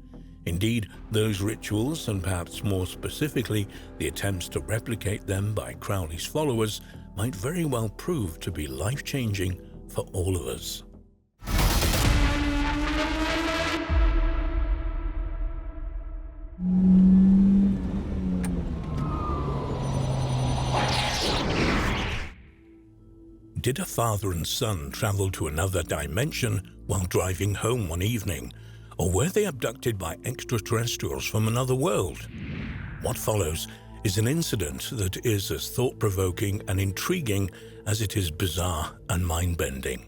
Indeed, those rituals, and perhaps more specifically, the attempts to replicate them by Crowley's followers, might very well prove to be life-changing for all of us. Did a father and son travel to another dimension while driving home one evening? Or were they abducted by extraterrestrials from another world? What follows is an incident that is as thought-provoking and intriguing as it is bizarre and mind-bending.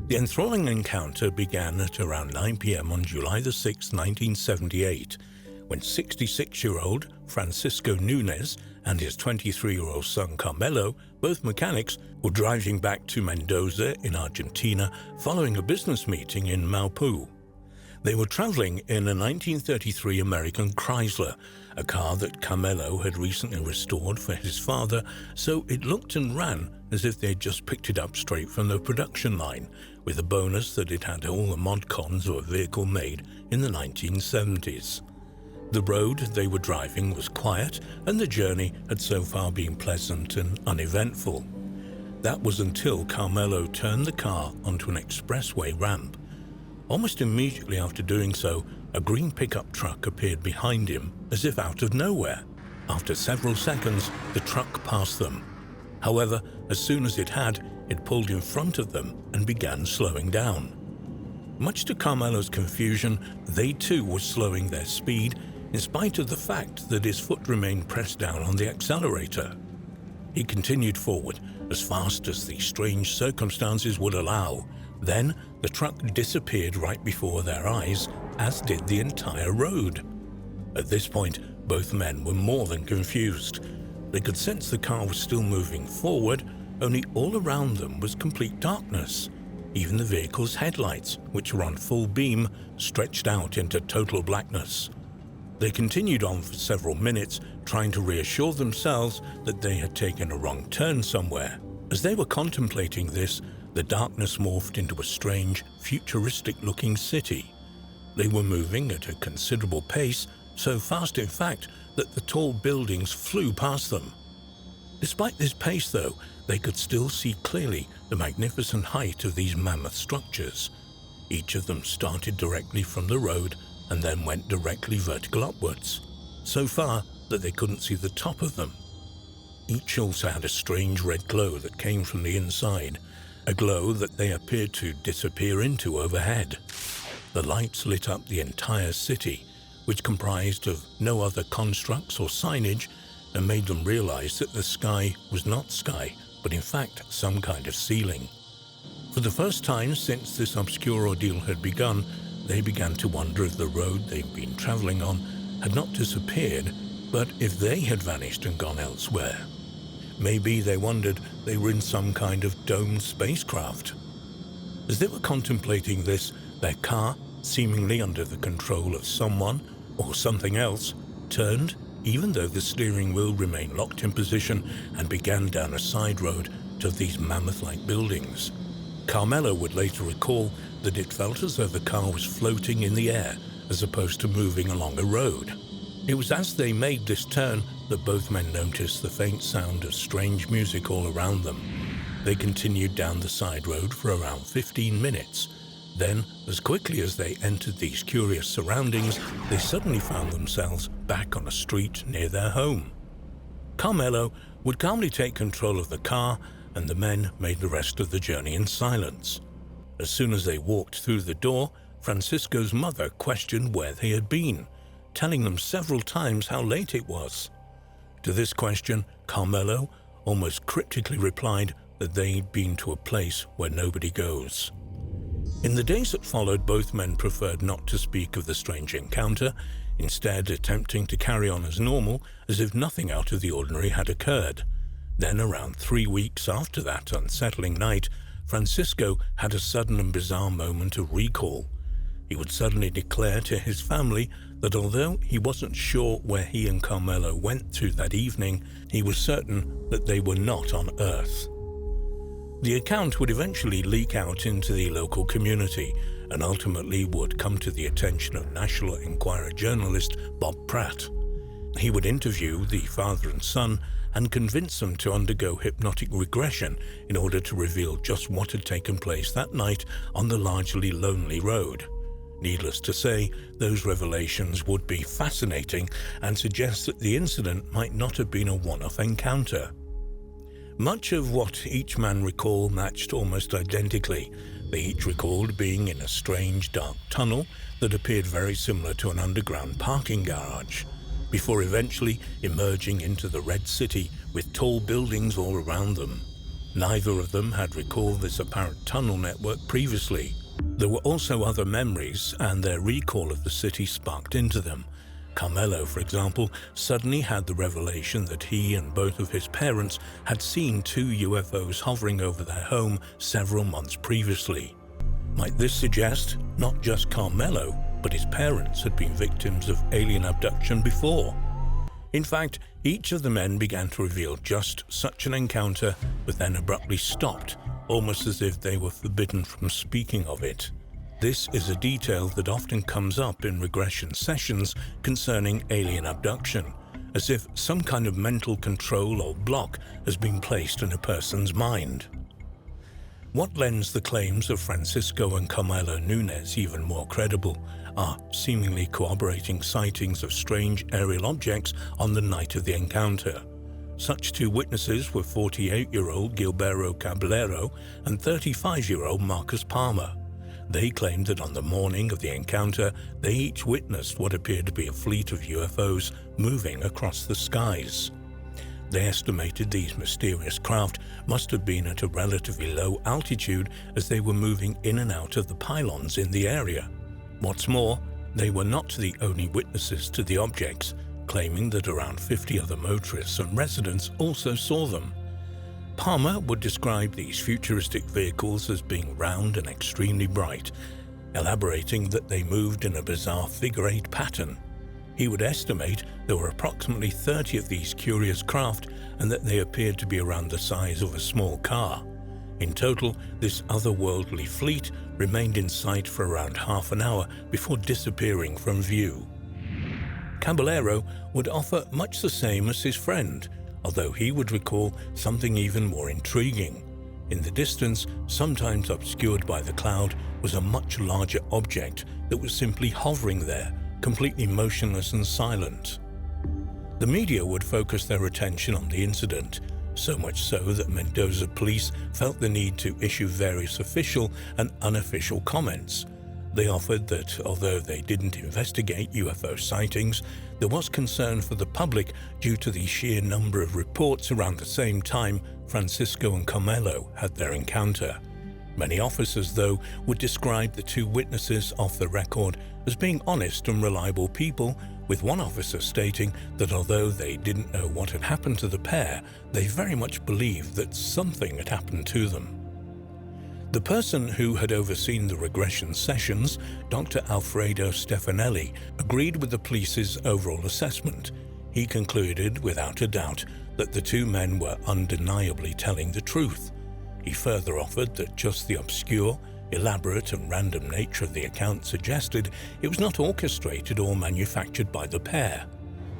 The enthralling encounter began at around 9 p.m. on July 6, 1978, when 66-year-old Francisco Nunez and his 23-year-old son Carmelo, both mechanics, were driving back to Mendoza in Argentina following a business meeting in Maipú. They were traveling in a 1933 American Chrysler, a car that Carmelo had recently restored for his father, so it looked and ran as if they'd just picked it up straight from the production line, with the bonus that it had all the mod cons of a vehicle made in the 1970s. The road they were driving was quiet, and the journey had so far been pleasant and uneventful. That was until Carmelo turned the car onto an expressway ramp. Almost immediately after doing so, a green pickup truck appeared behind him as if out of nowhere. After several seconds, the truck passed them. However, as soon as it had, it pulled in front of them and began slowing down. Much to Carmelo's confusion, they too were slowing their speed, in spite of the fact that his foot remained pressed down on the accelerator. He continued forward as fast as the strange circumstances would allow. Then, the truck disappeared right before their eyes, as did the entire road. At this point, both men were more than confused. They could sense the car was still moving forward, only all around them was complete darkness. Even the vehicle's headlights, which were on full beam, stretched out into total blackness. They continued on for several minutes, trying to reassure themselves that they had taken a wrong turn somewhere. As they were contemplating this, the darkness morphed into a strange, futuristic-looking city. They were moving at a considerable pace, so fast in fact that the tall buildings flew past them. Despite this pace though, they could still see clearly the magnificent height of these mammoth structures. Each of them started directly from the road and then went directly vertical upwards, so far that they couldn't see the top of them. Each also had a strange red glow that came from the inside, a glow that they appeared to disappear into overhead. The lights lit up the entire city, which comprised of no other constructs or signage, and made them realize that the sky was not sky, but in fact some kind of ceiling. For the first time since this obscure ordeal had begun, they began to wonder if the road they'd been traveling on had not disappeared, but if they had vanished and gone elsewhere. Maybe, they wondered, they were in some kind of domed spacecraft. As they were contemplating this, their car, seemingly under the control of someone or something else, turned, even though the steering wheel remained locked in position, and began down a side road to these mammoth-like buildings. Carmelo would later recall that it felt as though the car was floating in the air as opposed to moving along a road. It was as they made this turn that both men noticed the faint sound of strange music all around them. They continued down the side road for around 15 minutes. Then, as quickly as they entered these curious surroundings, they suddenly found themselves back on a street near their home. Carmelo would calmly take control of the car, and the men made the rest of the journey in silence. As soon as they walked through the door, Francisco's mother questioned where they had been, telling them several times how late it was. To this question, Carmelo almost cryptically replied that they'd been to a place where nobody goes. In the days that followed, both men preferred not to speak of the strange encounter, instead attempting to carry on as normal, as if nothing out of the ordinary had occurred. Then, around 3 weeks after that unsettling night, Francisco had a sudden and bizarre moment of recall. He would suddenly declare to his family that although he wasn't sure where he and Carmelo went to that evening, he was certain that they were not on Earth. The account would eventually leak out into the local community and ultimately would come to the attention of National Enquirer journalist Bob Pratt. He would interview the father and son and convince them to undergo hypnotic regression in order to reveal just what had taken place that night on the largely lonely road. Needless to say, those revelations would be fascinating and suggest that the incident might not have been a one-off encounter. Much of what each man recalled matched almost identically. They each recalled being in a strange dark tunnel that appeared very similar to an underground parking garage, before eventually emerging into the Red City with tall buildings all around them. Neither of them had recalled this apparent tunnel network previously. There were also other memories, and their recall of the city sparked into them, Carmelo, for example, suddenly had the revelation that he and both of his parents had seen two UFOs hovering over their home several months previously. Might this suggest not just Carmelo, but his parents had been victims of alien abduction before? In fact, each of the men began to reveal just such an encounter, but then abruptly stopped, almost as if they were forbidden from speaking of it. This is a detail that often comes up in regression sessions concerning alien abduction, as if some kind of mental control or block has been placed in a person's mind. What lends the claims of Francisco and Carmelo Nunez even more credible are seemingly corroborating sightings of strange aerial objects on the night of the encounter. Such two witnesses were 48-year-old Gilberto Caballero and 35-year-old Marcus Palmer. They claimed that on the morning of the encounter, they each witnessed what appeared to be a fleet of UFOs moving across the skies. They estimated these mysterious craft must have been at a relatively low altitude as they were moving in and out of the pylons in the area. What's more, they were not the only witnesses to the objects, claiming that around 50 other motorists and residents also saw them. Palmer would describe these futuristic vehicles as being round and extremely bright, elaborating that they moved in a bizarre figure-8 pattern. He would estimate there were approximately 30 of these curious craft and that they appeared to be around the size of a small car. In total, this otherworldly fleet remained in sight for around half an hour before disappearing from view. Caballero would offer much the same as his friend, although he would recall something even more intriguing. In the distance, sometimes obscured by the cloud, was a much larger object that was simply hovering there, completely motionless and silent. The media would focus their attention on the incident, so much so that Mendoza police felt the need to issue various official and unofficial comments. They offered that although they didn't investigate UFO sightings, there was concern for the public due to the sheer number of reports around the same time Francisco and Carmelo had their encounter. Many officers, though, would describe the two witnesses off the record as being honest and reliable people, with one officer stating that although they didn't know what had happened to the pair, they very much believed that something had happened to them. The person who had overseen the regression sessions, Dr. Alfredo Stefanelli, agreed with the police's overall assessment. He concluded, without a doubt, that the two men were undeniably telling the truth. He further offered that just the obscure, elaborate and random nature of the account suggested it was not orchestrated or manufactured by the pair.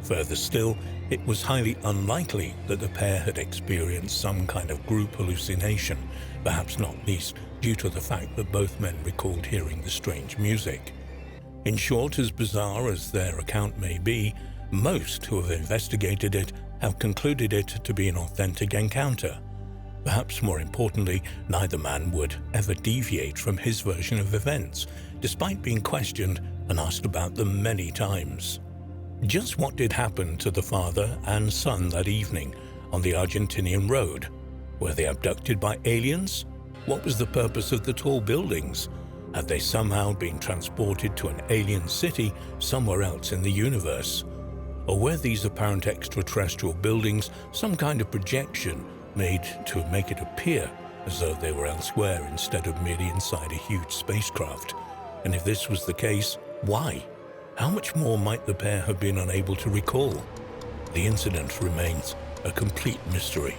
Further still, it was highly unlikely that the pair had experienced some kind of group hallucination, perhaps not least due to the fact that both men recalled hearing the strange music. In short, as bizarre as their account may be, most who have investigated it have concluded it to be an authentic encounter. Perhaps more importantly, neither man would ever deviate from his version of events, despite being questioned and asked about them many times. Just what did happen to the father and son that evening on the Argentinian road? Were they abducted by aliens? What was the purpose of the tall buildings? Had they somehow been transported to an alien city somewhere else in the universe? Or were these apparent extraterrestrial buildings some kind of projection made to make it appear as though they were elsewhere instead of merely inside a huge spacecraft? And if this was the case, why? How much more might the pair have been unable to recall? The incident remains a complete mystery.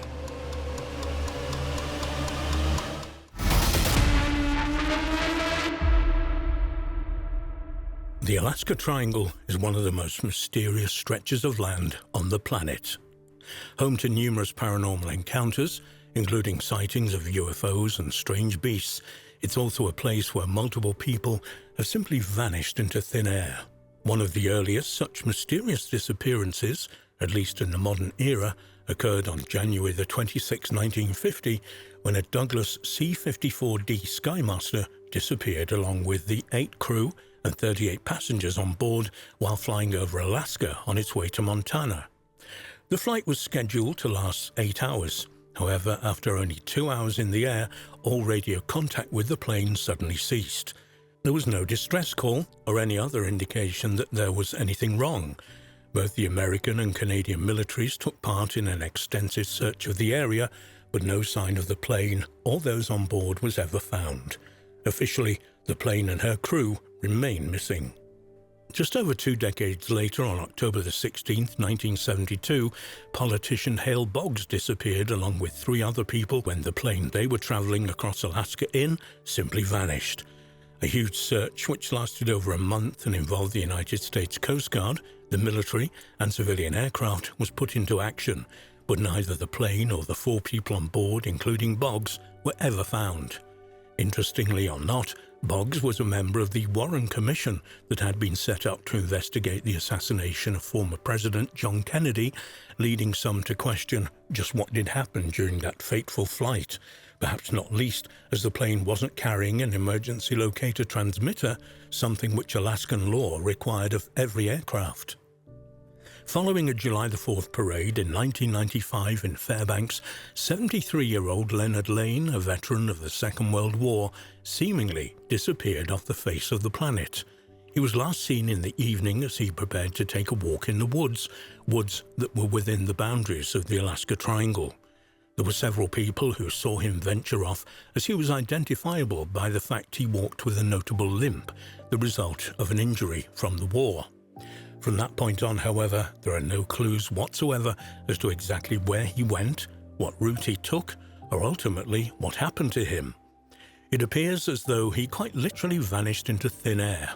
The Alaskan Triangle is one of the most mysterious stretches of land on the planet. Home to numerous paranormal encounters, including sightings of UFOs and strange beasts, it's also a place where multiple people have simply vanished into thin air. One of the earliest such mysterious disappearances, at least in the modern era, occurred on January 26, 1950, when a Douglas C-54D Skymaster disappeared along with the 8 crew and 38 passengers on board while flying over Alaska on its way to Montana. The flight was scheduled to last 8 hours. However, after only 2 hours in the air, all radio contact with the plane suddenly ceased. There was no distress call or any other indication that there was anything wrong. Both the American and Canadian militaries took part in an extensive search of the area, but no sign of the plane or those on board was ever found. Officially, the plane and her crew remain missing. Just over 2 decades later, on October the 16th, 1972, politician Hale Boggs disappeared along with 3 other people when the plane they were traveling across Alaska in simply vanished. A huge search, which lasted over a month and involved the United States Coast Guard, the military, and civilian aircraft, was put into action, but neither the plane or the 4 people on board, including Boggs, were ever found. Interestingly or not, Boggs was a member of the Warren Commission that had been set up to investigate the assassination of former President John Kennedy, leading some to question just what did happen during that fateful flight, perhaps not least as the plane wasn't carrying an emergency locator transmitter, something which Alaskan law required of every aircraft. Following a July the 4th parade in 1995 in Fairbanks, 73-year-old Leonard Lane, a veteran of the Second World War, seemingly disappeared off the face of the planet. He was last seen in the evening as he prepared to take a walk in the woods that were within the boundaries of the Alaskan Triangle. There were several people who saw him venture off, as he was identifiable by the fact he walked with a notable limp, the result of an injury from the war. From that point on, however, there are no clues whatsoever as to exactly where he went, what route he took, or ultimately what happened to him. It appears as though he quite literally vanished into thin air.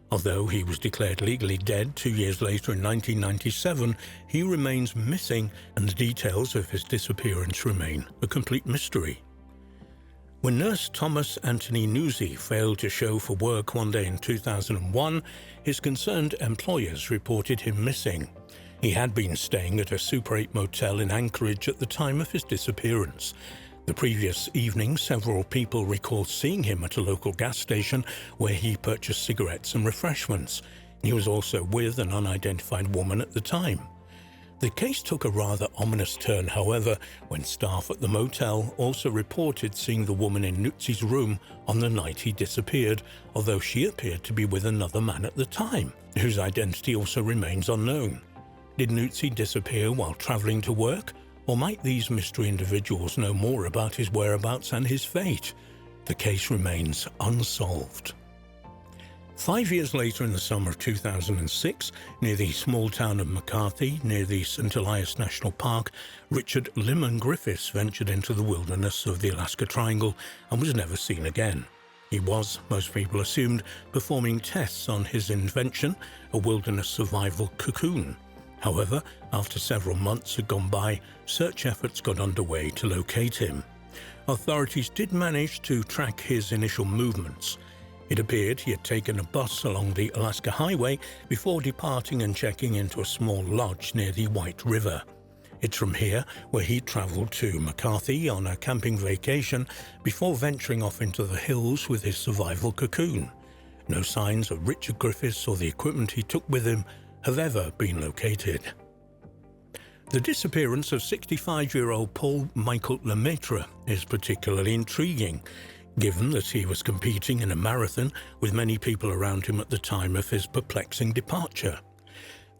Although he was declared legally dead 2 years later in 1997, he remains missing, and the details of his disappearance remain a complete mystery. When nurse Thomas Anthony Nuzzi failed to show for work one day in 2001, his concerned employers reported him missing. He had been staying at a Super 8 motel in Anchorage at the time of his disappearance. The previous evening, several people recalled seeing him at a local gas station where he purchased cigarettes and refreshments. He was also with an unidentified woman at the time. The case took a rather ominous turn, however, when staff at the motel also reported seeing the woman in Nuzzi's room on the night he disappeared, although she appeared to be with another man at the time, whose identity also remains unknown. Did Nuzzi disappear while traveling to work, or might these mystery individuals know more about his whereabouts and his fate? The case remains unsolved. 5 years later, in the summer of 2006, near the small town of McCarthy, near the St. Elias National Park, Richard Lyman Griffiths ventured into the wilderness of the Alaskan Triangle and was never seen again. He was, most people assumed, performing tests on his invention, a wilderness survival cocoon. However, after several months had gone by, search efforts got underway to locate him. Authorities did manage to track his initial movements. It appeared he had taken a bus along the Alaska Highway before departing and checking into a small lodge near the White River. It's from here where he traveled to McCarthy on a camping vacation before venturing off into the hills with his survival cocoon. No signs of Richard Griffiths or the equipment he took with him have ever been located. The disappearance of 65-year-old Paul Michael Lemaitre is particularly intriguing, given that he was competing in a marathon with many people around him at the time of his perplexing departure.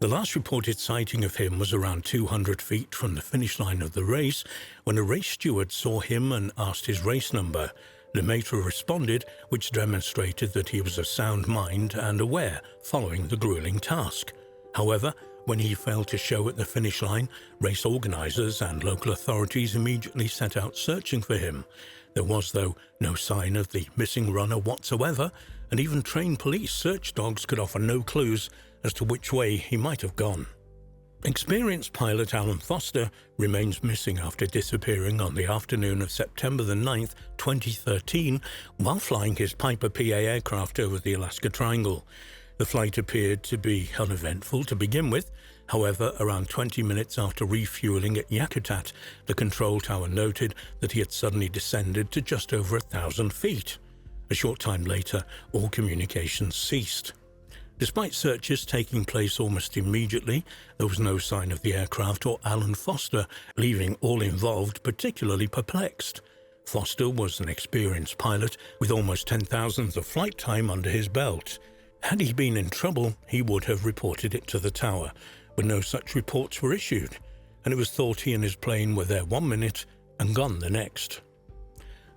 The last reported sighting of him was around 200 feet from the finish line of the race, when a race steward saw him and asked his race number. Lemaitre responded, which demonstrated that he was of sound mind and aware following the grueling task. However, when he failed to show at the finish line, race organizers and local authorities immediately set out searching for him. There was, though, no sign of the missing runner whatsoever, and even trained police search dogs could offer no clues as to which way he might have gone. Experienced pilot Alan Foster remains missing after disappearing on the afternoon of September the 9th, 2013, while flying his Piper PA aircraft over the Alaska Triangle. The flight appeared to be uneventful to begin with. However, around 20 minutes after refueling at Yakutat, the control tower noted that he had suddenly descended to just over 1,000 feet. A short time later, all communications ceased. Despite searches taking place almost immediately, there was no sign of the aircraft or Alan Foster, leaving all involved particularly perplexed. Foster was an experienced pilot with almost 10,000 of flight time under his belt. Had he been in trouble, he would have reported it to the tower, but no such reports were issued, and it was thought he and his plane were there 1 minute and gone the next.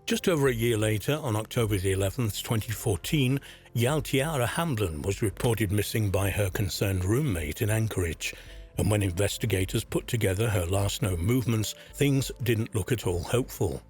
Just over a year later, on October the 11th, 2014, Yaltiara Hamblin was reported missing by her concerned roommate in Anchorage, and when investigators put together her last known movements, things didn't look at all hopeful.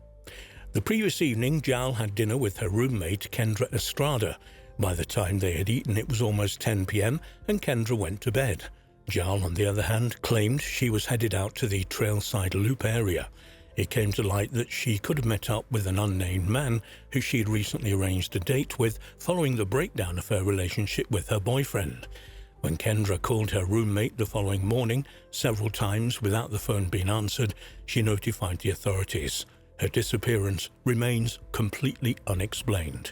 The previous evening, Jal had dinner with her roommate, Kendra Estrada. By the time they had eaten, it was almost 10 p.m. and Kendra went to bed. Jal, on the other hand, claimed she was headed out to the Trailside Loop area. It came to light that she could have met up with an unnamed man who she had recently arranged a date with following the breakdown of her relationship with her boyfriend. When Kendra called her roommate the following morning, several times without the phone being answered, she notified the authorities. Her disappearance remains completely unexplained.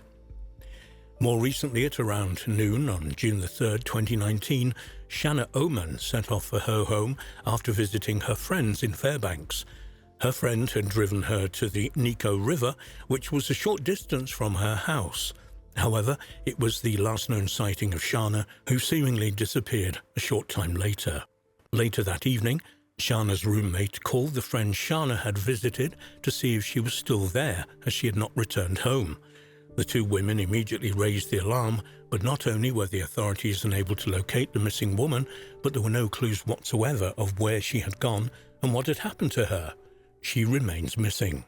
More recently, at around noon on June 3, 2019, Shanna Oman set off for her home after visiting her friends in Fairbanks. Her friend had driven her to the Nico River, which was a short distance from her house. However, it was the last known sighting of Shanna, who seemingly disappeared a short time later. Later that evening, Shanna's roommate called the friend Shanna had visited to see if she was still there, as she had not returned home. The two women immediately raised the alarm, but not only were the authorities unable to locate the missing woman, but there were no clues whatsoever of where she had gone and what had happened to her. She remains missing.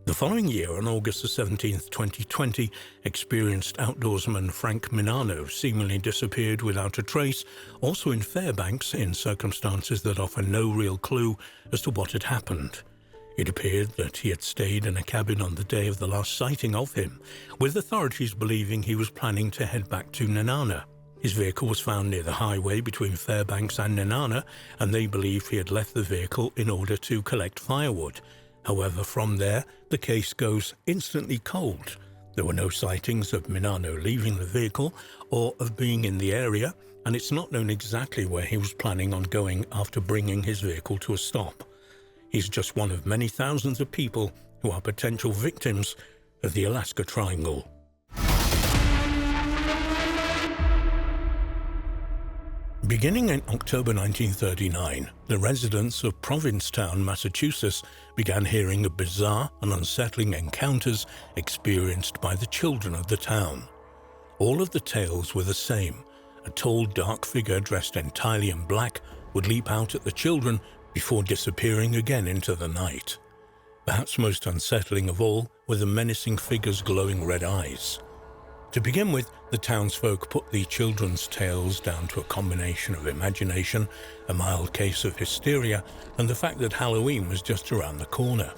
The following year, on August 17, 2020, experienced outdoorsman Frank Minano seemingly disappeared without a trace, also in Fairbanks, in circumstances that offer no real clue as to what had happened. It appeared that he had stayed in a cabin on the day of the last sighting of him, with authorities believing he was planning to head back to Nenana. His vehicle was found near the highway between Fairbanks and Nenana, and they believe he had left the vehicle in order to collect firewood. However, from there, the case goes instantly cold. There were no sightings of Minano leaving the vehicle or of being in the area, and it's not known exactly where he was planning on going after bringing his vehicle to a stop. He's just one of many thousands of people who are potential victims of the Alaskan Triangle. Beginning in October 1939, the residents of Provincetown, Massachusetts, began hearing of bizarre and unsettling encounters experienced by the children of the town. All of the tales were the same. A tall, dark figure dressed entirely in black would leap out at the children before disappearing again into the night. Perhaps most unsettling of all were the menacing figure's glowing red eyes. To begin with, the townsfolk put the children's tales down to a combination of imagination, a mild case of hysteria, and the fact that Halloween was just around the corner.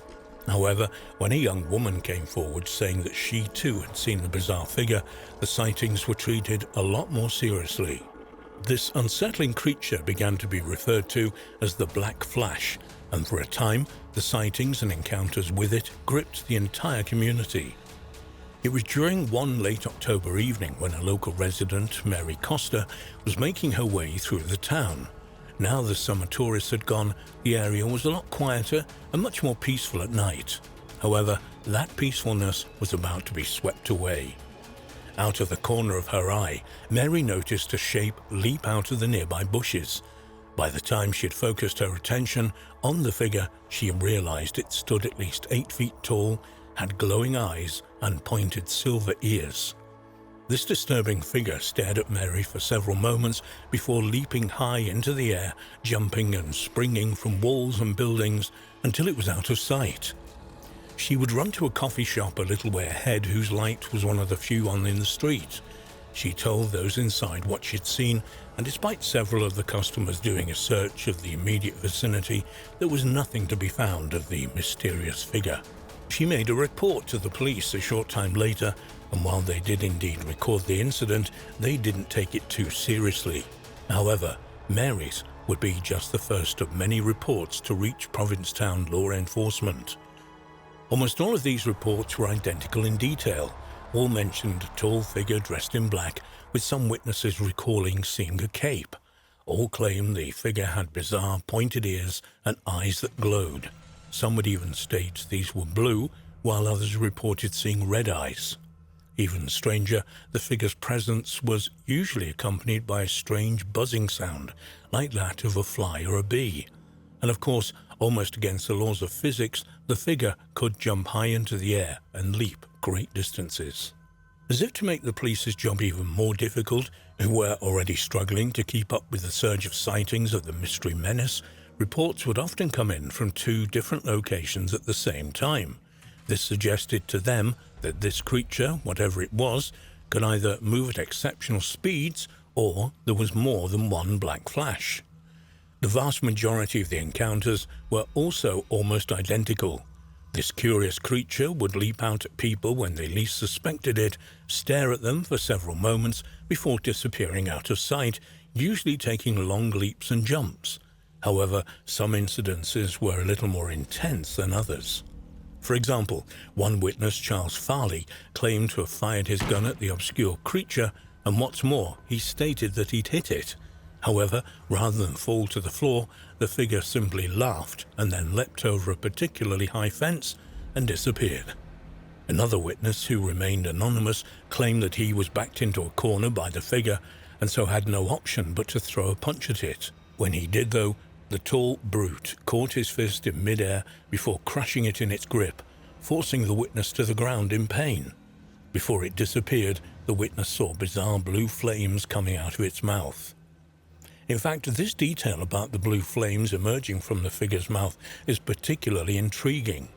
However, when a young woman came forward saying that she too had seen the bizarre figure, the sightings were treated a lot more seriously. This unsettling creature began to be referred to as the Black Flash, and for a time, the sightings and encounters with it gripped the entire community. It was during one late October evening when a local resident, Mary Costa, was making her way through the town. Now the summer tourists had gone, the area was a lot quieter and much more peaceful at night. However, that peacefulness was about to be swept away. Out of the corner of her eye, Mary noticed a shape leap out of the nearby bushes. By the time she had focused her attention on the figure, she realized it stood at least 8 feet tall, had glowing eyes and pointed silver ears. This disturbing figure stared at Mary for several moments before leaping high into the air, jumping and springing from walls and buildings until it was out of sight. She would run to a coffee shop a little way ahead whose light was one of the few on in the street. She told those inside what she'd seen, and despite several of the customers doing a search of the immediate vicinity, there was nothing to be found of the mysterious figure. She made a report to the police a short time later, and while they did indeed record the incident, they didn't take it too seriously. However, Mary's would be just the first of many reports to reach Provincetown law enforcement. Almost all of these reports were identical in detail. All mentioned a tall figure dressed in black, with some witnesses recalling seeing a cape. All claimed the figure had bizarre pointed ears and eyes that glowed. Some would even state these were blue, while others reported seeing red eyes. Even stranger, the figure's presence was usually accompanied by a strange buzzing sound, like that of a fly or a bee. And of course, almost against the laws of physics, the figure could jump high into the air and leap great distances. As if to make the police's job even more difficult, who were already struggling to keep up with the surge of sightings of the mystery menace, reports would often come in from two different locations at the same time. This suggested to them that this creature, whatever it was, could either move at exceptional speeds or there was more than one black flash. The vast majority of the encounters were also almost identical. This curious creature would leap out at people when they least suspected it, stare at them for several moments before disappearing out of sight, usually taking long leaps and jumps. However, some incidences were a little more intense than others. For example, one witness, Charles Farley, claimed to have fired his gun at the obscure creature, and what's more, he stated that he'd hit it. However, rather than fall to the floor, the figure simply laughed and then leapt over a particularly high fence and disappeared. Another witness, who remained anonymous, claimed that he was backed into a corner by the figure and so had no option but to throw a punch at it. When he did, though, the tall brute caught his fist in midair before crushing it in its grip, forcing the witness to the ground in pain. Before it disappeared, the witness saw bizarre blue flames coming out of its mouth. In fact, this detail about the blue flames emerging from the figure's mouth is particularly intriguing.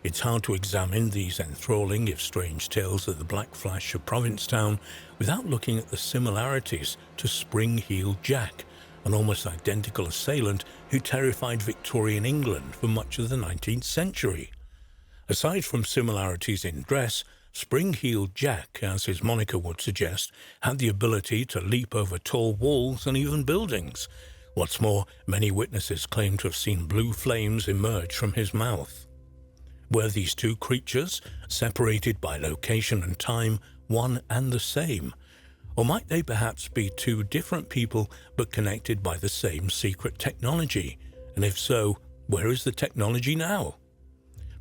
It's hard to examine these enthralling, if strange, tales of the Black Flash of Provincetown without looking at the similarities to Spring-Heeled Jack, an almost identical assailant who terrified Victorian England for much of the 19th century. Aside from similarities in dress, Spring-Heeled Jack, as his moniker would suggest, had the ability to leap over tall walls and even buildings. What's more, many witnesses claim to have seen blue flames emerge from his mouth. Were these two creatures, separated by location and time, one and the same? Or might they perhaps be two different people but connected by the same secret technology? And if so, where is the technology now?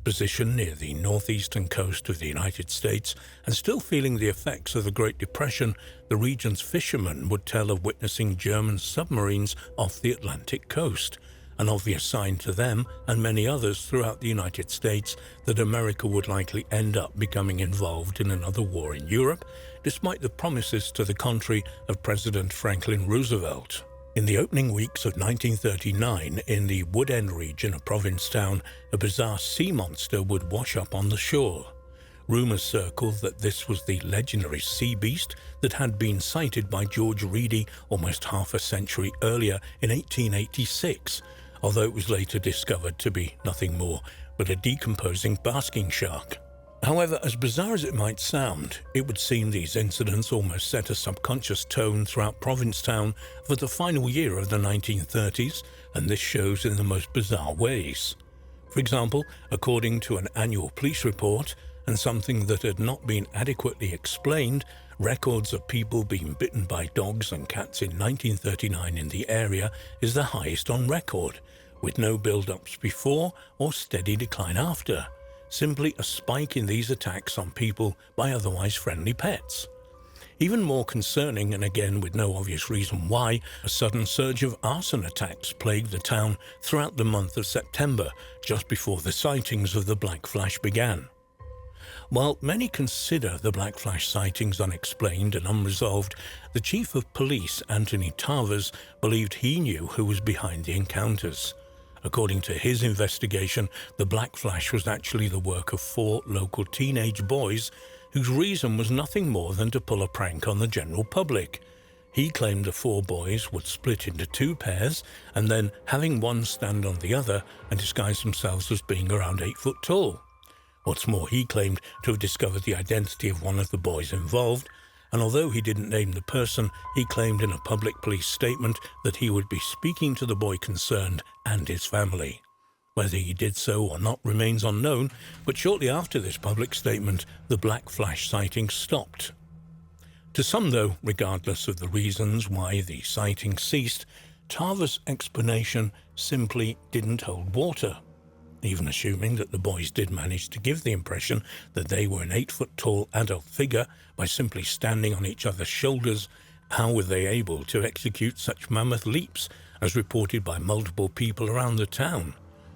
Positioned near the northeastern coast of the United States and still feeling the effects of the Great Depression, the region's fishermen would tell of witnessing German submarines off the Atlantic coast, an obvious sign to them and many others throughout the United States that America would likely end up becoming involved in another war in Europe, despite the promises to the contrary of President Franklin Roosevelt. In the opening weeks of 1939, in the Wood End region of Provincetown, a bizarre sea monster would wash up on the shore. Rumours circled that this was the legendary sea beast that had been sighted by George Reedy almost half a century earlier in 1886, although it was later discovered to be nothing more but a decomposing basking shark. However, as bizarre as it might sound, it would seem these incidents almost set a subconscious tone throughout Provincetown for the final year of the 1930s, and this shows in the most bizarre ways. For example, according to an annual police report, and something that had not been adequately explained, records of people being bitten by dogs and cats in 1939 in the area is the highest on record, with no build-ups before or steady decline after. Simply a spike in these attacks on people by otherwise friendly pets. Even more concerning, and again with no obvious reason why, a sudden surge of arson attacks plagued the town throughout the month of September, just before the sightings of the Black Flash began. While many consider the Black Flash sightings unexplained and unresolved, the Chief of Police, Anthony Tavers, believed he knew who was behind the encounters. According to his investigation, the Black Flash was actually the work of 4 local teenage boys whose reason was nothing more than to pull a prank on the general public. He claimed the 4 boys would split into 2 pairs and then, having one stand on the other, and disguise themselves as being around 8 foot tall. What's more, he claimed to have discovered the identity of one of the boys involved, and although he didn't name the person, he claimed in a public police statement that he would be speaking to the boy concerned and his family. Whether he did so or not remains unknown, but shortly after this public statement, the Black Flash sightings stopped. To some, though, regardless of the reasons why the sightings ceased, Tavers' explanation simply didn't hold water. even assuming that the boys did manage to give the impression that they were an 8-foot-tall adult figure by simply standing on each other's shoulders. How were they able to execute such mammoth leaps, as reported by multiple people around the town?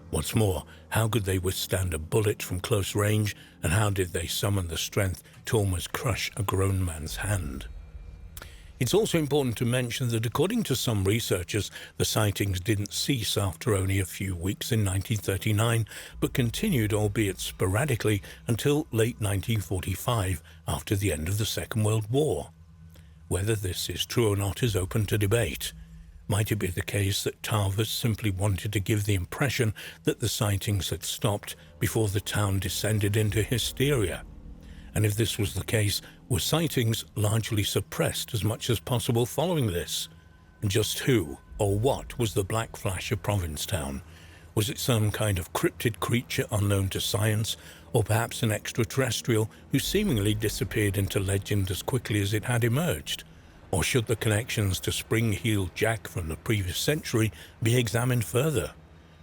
What's more, how could they withstand a bullet from close range, and how did they summon the strength to almost crush a grown man's hand? It's also important to mention that according to some researchers, the sightings didn't cease after only a few weeks in 1939, but continued, albeit sporadically, until late 1945, after the end of the Second World War. Whether this is true or not is open to debate. Might it be the case that Tarvers simply wanted to give the impression that the sightings had stopped before the town descended into hysteria? And if this was the case, were sightings largely suppressed as much as possible following this? And just who or what was the Black Flash of Provincetown? Was it some kind of cryptid creature unknown to science, or perhaps an extraterrestrial who seemingly disappeared into legend as quickly as it had emerged? Or should the connections to Spring-Heeled Jack from the previous century be examined further?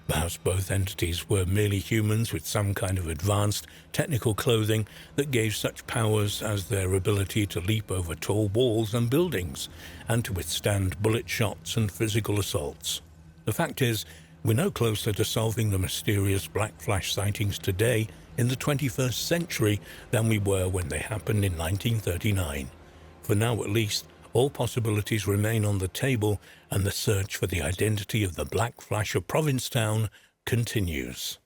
Perhaps both entities were merely humans with some kind of advanced technical clothing that gave such powers as their ability to leap over tall walls and buildings, and to withstand bullet shots and physical assaults. The fact is, we're no closer to solving the mysterious Black Flash sightings today in the 21st century than we were when they happened in 1939. For now at least, all possibilities remain on the table, and the search for the identity of the Black Flash of Provincetown continues.